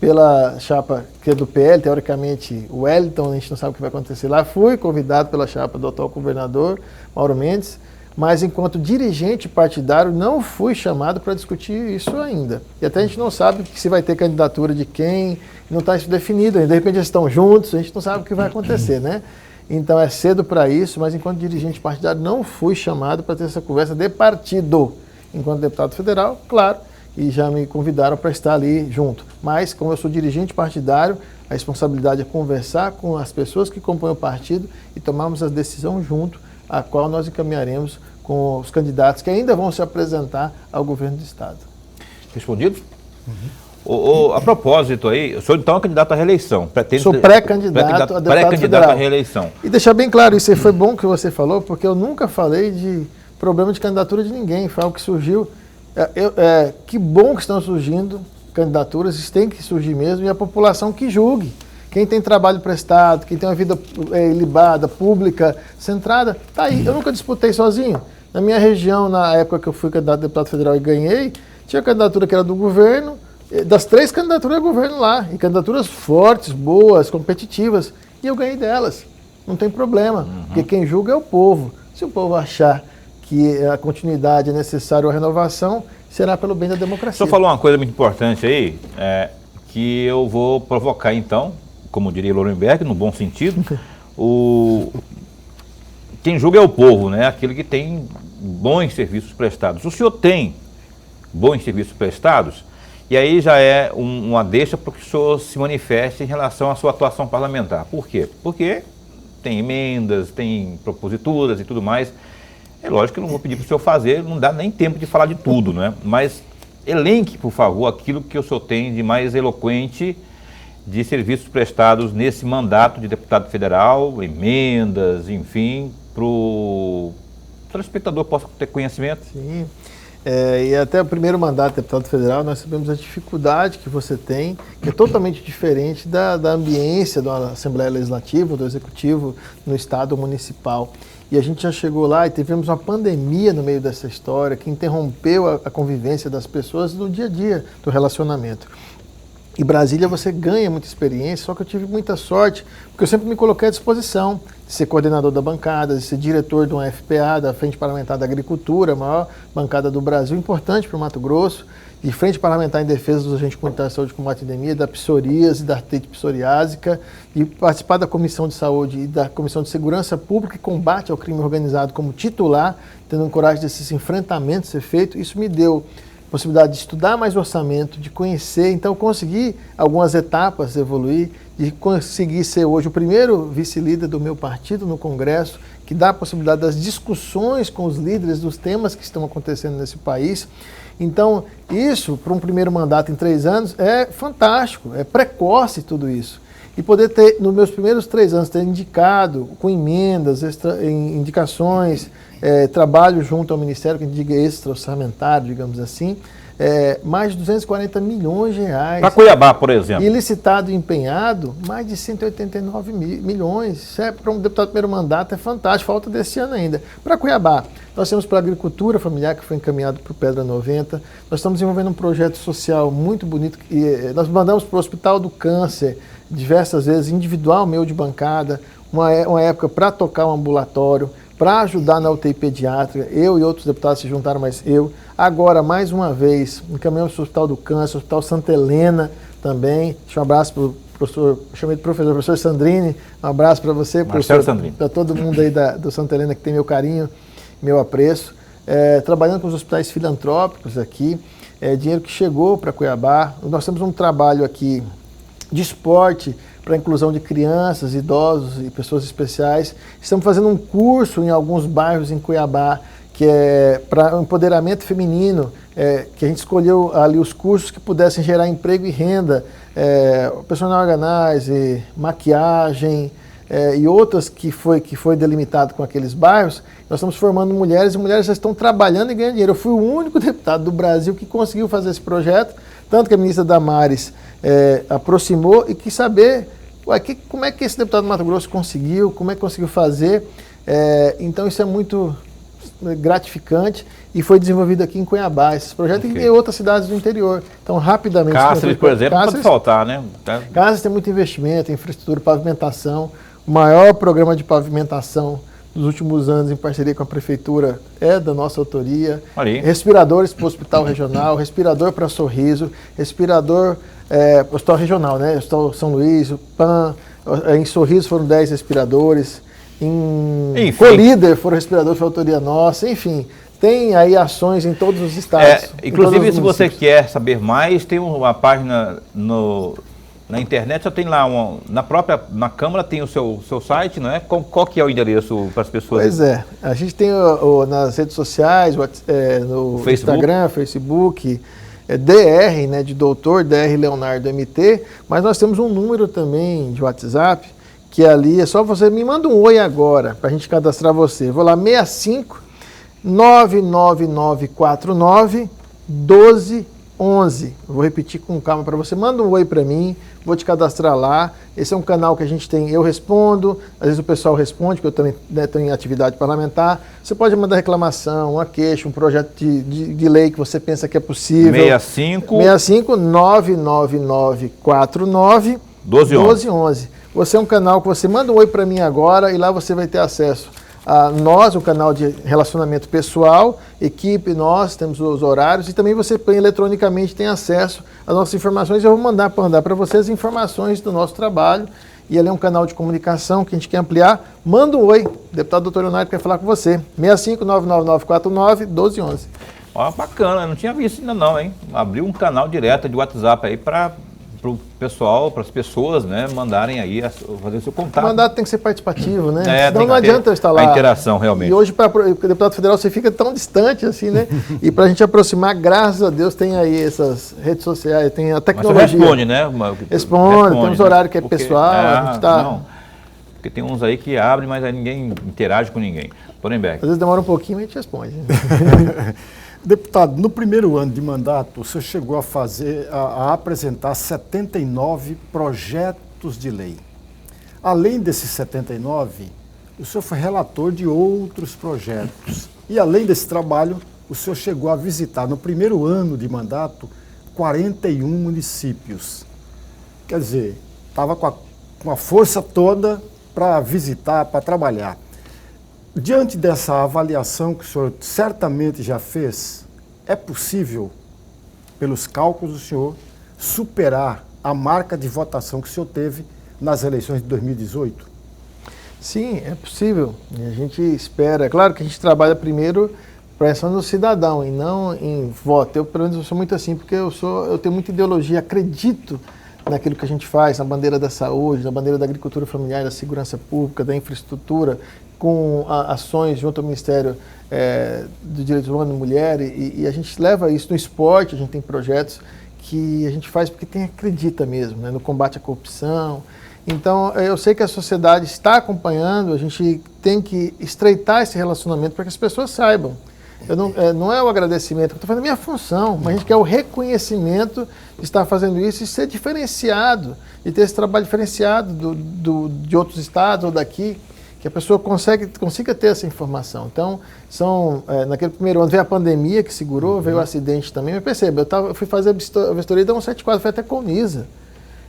pela chapa que é do PL, teoricamente o Wellington, a gente não sabe o que vai acontecer lá, fui convidado pela chapa do atual governador Mauro Mendes, mas enquanto dirigente partidário não fui chamado para discutir isso ainda. E até a gente não sabe se vai ter candidatura de quem, não está isso definido ainda. De repente eles estão juntos, a gente não sabe o que vai acontecer, né? Então é cedo para isso, mas enquanto dirigente partidário não fui chamado para ter essa conversa de partido. Enquanto deputado federal, claro, e já me convidaram para estar ali junto. Mas, como eu sou dirigente partidário, a responsabilidade é conversar com as pessoas que compõem o partido e tomarmos a decisão junto, a qual nós encaminharemos com os candidatos que ainda vão se apresentar ao governo do estado. Respondido? A propósito aí, o senhor então é candidato à reeleição. Sou pré-candidato a deputado federal. À reeleição. E deixar bem claro, isso foi bom que você falou, porque eu nunca falei de problema de candidatura de ninguém, foi algo que surgiu. Que bom que estão surgindo candidaturas, isso tem que surgir mesmo, e a população que julgue. Quem tem trabalho prestado, quem tem uma vida ilibada, pública, centrada, tá aí. Eu nunca disputei sozinho. Na minha região, na época que eu fui candidato a deputado federal e ganhei, tinha candidatura que era do governo, das 3 candidaturas do governo lá, e candidaturas fortes, boas, competitivas, e eu ganhei delas. Não tem problema, porque quem julga é o povo. Se o povo achar que a continuidade é necessária ou a renovação, será pelo bem da democracia. O senhor falou uma coisa muito importante aí, que eu vou provocar então, como diria Lorenberg, no bom sentido, quem julga é o povo, né? Aquele que tem bons serviços prestados. O senhor tem bons serviços prestados? E aí já é uma deixa para que o senhor se manifeste em relação à sua atuação parlamentar. Por quê? Porque tem emendas, tem proposituras e tudo mais. É lógico que eu não vou pedir para o senhor fazer, não dá nem tempo de falar de tudo, né? Mas elenque, por favor, aquilo que o senhor tem de mais eloquente de serviços prestados nesse mandato de deputado federal, emendas, enfim, para o telespectador possa ter conhecimento. Sim. E até o primeiro mandato de deputado federal, nós sabemos a dificuldade que você tem, que é totalmente diferente da ambiência da Assembleia Legislativa, do Executivo no Estado municipal. E a gente já chegou lá e tivemos uma pandemia no meio dessa história que interrompeu a convivência das pessoas no dia a dia do relacionamento. Em Brasília você ganha muita experiência, só que eu tive muita sorte, porque eu sempre me coloquei à disposição de ser coordenador da bancada, de ser diretor de uma FPA, da Frente Parlamentar da Agricultura, a maior bancada do Brasil, importante para o Mato Grosso, de Frente Parlamentar em Defesa dos Agentes Comunitários de Saúde e Combate à Endemia, da psoríase, da artrite psoriásica, e participar da Comissão de Saúde e da Comissão de Segurança Pública e Combate ao Crime Organizado como titular, tendo coragem desses enfrentamentos ser feito. Isso me deu possibilidade de estudar mais orçamento, de conhecer, então consegui algumas etapas evoluir, de conseguir ser hoje o primeiro vice-líder do meu partido no Congresso, que dá a possibilidade das discussões com os líderes dos temas que estão acontecendo nesse país. Então, isso, para um primeiro mandato em 3 anos, é fantástico, é precoce tudo isso. E poder ter, nos meus primeiros 3 anos, ter indicado, com emendas, indicações, trabalho junto ao Ministério, que a gente diga extra-orçamentário, digamos assim, mais de 240 milhões de reais. Para Cuiabá, por exemplo. E licitado e empenhado, mais de 189 milhões. Isso para um deputado de primeiro mandato é fantástico, falta desse ano ainda. Para Cuiabá, nós temos para a agricultura familiar, que foi encaminhado para o Pedra 90. Nós estamos desenvolvendo um projeto social muito bonito. Nós mandamos para o Hospital do Câncer, diversas vezes, individual meu de bancada, uma época para tocar um ambulatório, para ajudar na UTI pediátrica. Eu e outros deputados se juntaram, mas eu. Agora, mais uma vez, encaminhamos para o Hospital do Câncer, o Hospital Santa Helena também. Deixa um abraço para o professor, chamei de professor Sandrini, um abraço para você, professor, para todo mundo aí do Santa Helena que tem meu carinho, meu apreço. Trabalhando com os hospitais filantrópicos aqui, dinheiro que chegou para Cuiabá. Nós temos um trabalho aqui de esporte para a inclusão de crianças, idosos e pessoas especiais. Estamos fazendo um curso em alguns bairros em Cuiabá, que é para empoderamento feminino, que a gente escolheu ali os cursos que pudessem gerar emprego e renda, personal organizer, maquiagem e outras que foi delimitado com aqueles bairros. Nós estamos formando mulheres e mulheres já estão trabalhando e ganhando dinheiro. Eu fui o único deputado do Brasil que conseguiu fazer esse projeto, tanto que a ministra Damares aproximou e quis saber como é que esse deputado do Mato Grosso conseguiu, como é que conseguiu fazer. Então isso é muito gratificante e foi desenvolvido aqui em Cuiabá. Esse projeto em outras cidades do interior. Então, rapidamente... Cáceres, por exemplo, pode faltar, né? Cáceres tem muito investimento, infraestrutura, pavimentação. O maior programa de pavimentação dos últimos anos, em parceria com a Prefeitura, é da nossa autoria. Ali. Respiradores para o Hospital Regional, respirador para Sorriso, respirador para o Hospital Regional, né? Hospital São Luís, o PAN, em Sorriso foram 10 respiradores, em Colíder foram respiradores, foi autoria nossa, enfim. Tem aí ações em todos os estados. Inclusive, se você quer saber mais, tem uma página na internet, só tem lá, na Câmara tem o seu site, não é? Qual que é o endereço para as pessoas? Pois é, a gente tem nas redes sociais, no Facebook. Instagram, Facebook, DR, né, de doutor, DR Leonardo MT, mas nós temos um número também de WhatsApp, que ali é só você me manda um oi agora, para a gente cadastrar você. Vou lá, 65 99949 1211. Vou repetir com calma para você. Manda um oi para mim, vou te cadastrar lá. Esse é um canal que a gente tem, eu respondo, às vezes o pessoal responde, porque eu também tenho atividade parlamentar. Você pode mandar reclamação, uma queixa, um projeto de lei que você pensa que é possível. 65 99949 1211. Você é um canal que você manda um oi para mim agora e lá você vai ter acesso a nós, o canal de relacionamento pessoal, equipe, nós temos os horários e também você eletronicamente tem acesso às nossas informações. Eu vou mandar para você as informações do nosso trabalho e ali é um canal de comunicação que a gente quer ampliar. Manda um oi, o deputado Dr. Leonardo quer falar com você. 65-99949-1211. Ó, bacana, eu não tinha visto ainda não, hein? Abriu um canal direto de WhatsApp aí para o pessoal, para as pessoas, né, mandarem aí, fazer o seu contato. O mandato tem que ser participativo, né? Senão não adianta eu estar lá. A interação, realmente. E hoje, para o deputado federal, você fica tão distante assim, né? E para a gente aproximar, graças a Deus, tem aí essas redes sociais, tem a tecnologia. Mas você responde, né? Responde, tem uns horários que é pessoal, a gente tá... Não, porque tem uns aí que abrem, mas aí ninguém interage com ninguém. Torenberg. Às vezes demora um pouquinho, mas a gente responde. Deputado, no primeiro ano de mandato, o senhor chegou a apresentar 79 projetos de lei. Além desses 79, o senhor foi relator de outros projetos. E além desse trabalho, o senhor chegou a visitar, no primeiro ano de mandato, 41 municípios. Quer dizer, estava com a força toda para visitar, para trabalhar. Diante dessa avaliação que o senhor certamente já fez, é possível, pelos cálculos do senhor, superar a marca de votação que o senhor teve nas eleições de 2018? Sim, é possível. E a gente espera. É claro que a gente trabalha primeiro pensando no cidadão e não em voto. Eu, pelo menos, eu sou muito assim, porque eu tenho muita ideologia, acredito naquilo que a gente faz, na bandeira da saúde, na bandeira da agricultura familiar, da segurança pública, da infraestrutura, com ações junto ao Ministério dos Direitos Humanos da Mulher, e a gente leva isso no esporte, a gente tem projetos que a gente faz porque acredita mesmo, né, no combate à corrupção. Então, eu sei que a sociedade está acompanhando, a gente tem que estreitar esse relacionamento para que as pessoas saibam. Não é o agradecimento, eu estou fazendo a minha função, mas a gente quer o reconhecimento de estar fazendo isso e ser diferenciado, e ter esse trabalho diferenciado de outros estados ou daqui, que a pessoa consiga ter essa informação. Então, naquele primeiro ano veio a pandemia que segurou, veio o acidente também, mas perceba, eu fui fazer a vistoria da 174, fui até Colniza.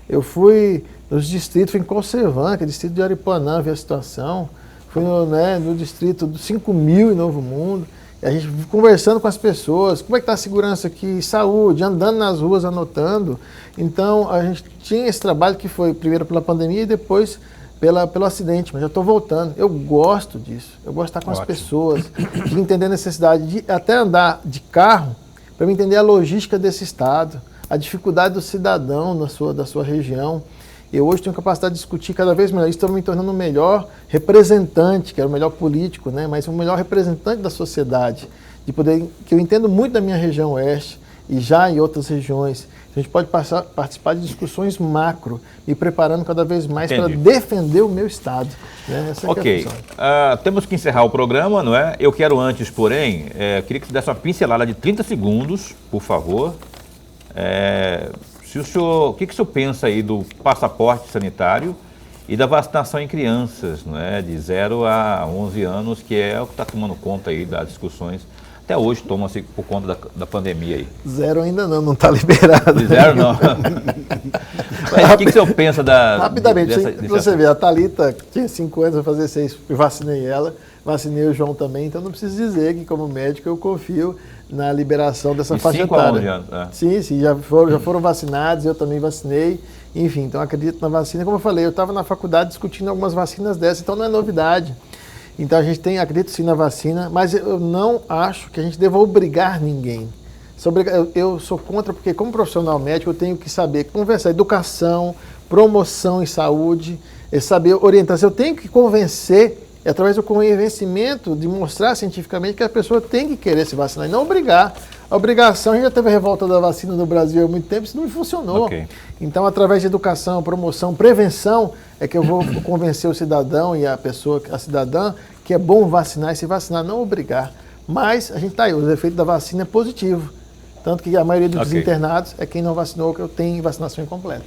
Eu fui nos distritos, fui em Conservan, que é distrito de Aripuanã, vi a situação, fui no distrito do 5.000 em Novo Mundo, e a gente conversando com as pessoas, como é que está a segurança aqui, saúde, andando nas ruas, anotando. Então, a gente tinha esse trabalho que foi primeiro pela pandemia e depois pelo acidente, mas já estou voltando. Eu gosto disso, eu gosto de estar com as pessoas, de entender a necessidade de até andar de carro, para eu entender a logística desse estado, a dificuldade do cidadão da sua região. Eu hoje tenho capacidade de discutir cada vez melhor. Estou me tornando o melhor representante, que era o melhor político, né? Mas o melhor representante da sociedade, que eu entendo muito da minha região oeste e já em outras regiões. A gente pode participar de discussões macro, me preparando cada vez mais para defender o meu estado. Né? Essa ok, temos que encerrar o programa, não é? Eu quero antes, porém, queria que você desse uma pincelada de 30 segundos, por favor. O que o senhor pensa aí do passaporte sanitário e da vacinação em crianças, não é? De 0 a 11 anos, que é o que está tomando conta aí das discussões. Até hoje toma-se por conta da pandemia aí. 0 ainda não está liberado. De 0 não. Mas o que o senhor pensa rapidamente, você vê, a Thalita tinha 5 anos, vai fazer 6, eu vacinei ela, vacinei o João também, então não preciso dizer que como médico eu confio na liberação dessa faixa etária. Sim, já foram vacinados, eu também vacinei, enfim, então acredito na vacina. Como eu falei, eu estava na faculdade discutindo algumas vacinas dessas, então não é novidade. Então a gente acredito sim na vacina, mas eu não acho que a gente deva obrigar ninguém. Eu sou contra porque como profissional médico eu tenho que saber conversar, educação, promoção em saúde, saber orientação. Eu tenho que convencer, através do convencimento, de mostrar cientificamente que a pessoa tem que querer se vacinar e não obrigar. A obrigação, a gente já teve a revolta da vacina no Brasil há muito tempo, isso não funcionou. Okay. Então, através de educação, promoção, prevenção, é que eu vou convencer o cidadão e a cidadã que é bom vacinar e se vacinar, não obrigar. Mas a gente está aí, o efeito da vacina é positivo. Tanto que a maioria dos internados é quem não vacinou, que eu tenho vacinação incompleta.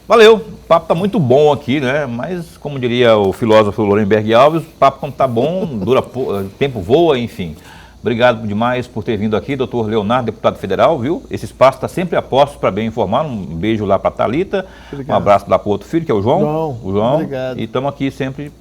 Valeu, o papo está muito bom aqui, né? Mas, como diria o filósofo Lorenberg Alves, o papo quando está bom, o tempo voa, enfim. Obrigado demais por ter vindo aqui, doutor Leonardo, deputado federal, viu? Esse espaço está sempre a postos para bem informar. Um beijo lá para a Thalita, um abraço lá para o outro filho, que é o João. João, obrigado. E estamos aqui sempre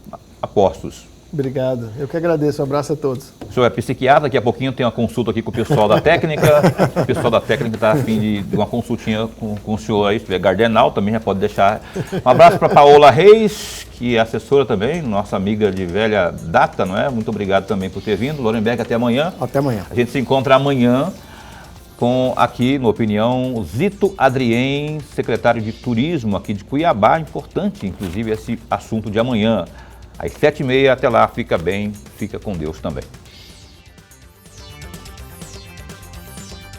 a postos. Obrigado. Eu que agradeço. Um abraço a todos. O senhor é psiquiatra, daqui a pouquinho tem uma consulta aqui com o pessoal da técnica. O pessoal da técnica está a fim de uma consultinha com o senhor aí, se tiver gardenal, também já pode deixar. Um abraço para Paola Reis, que é assessora também, nossa amiga de velha data, não é? Muito obrigado também por ter vindo. Lorenberg, até amanhã. Até amanhã. A gente se encontra amanhã com aqui, no Opinião, o Zito Adrien, secretário de Turismo aqui de Cuiabá. Importante, inclusive, esse assunto de amanhã. Às 7h30, até lá, fica bem, fica com Deus também.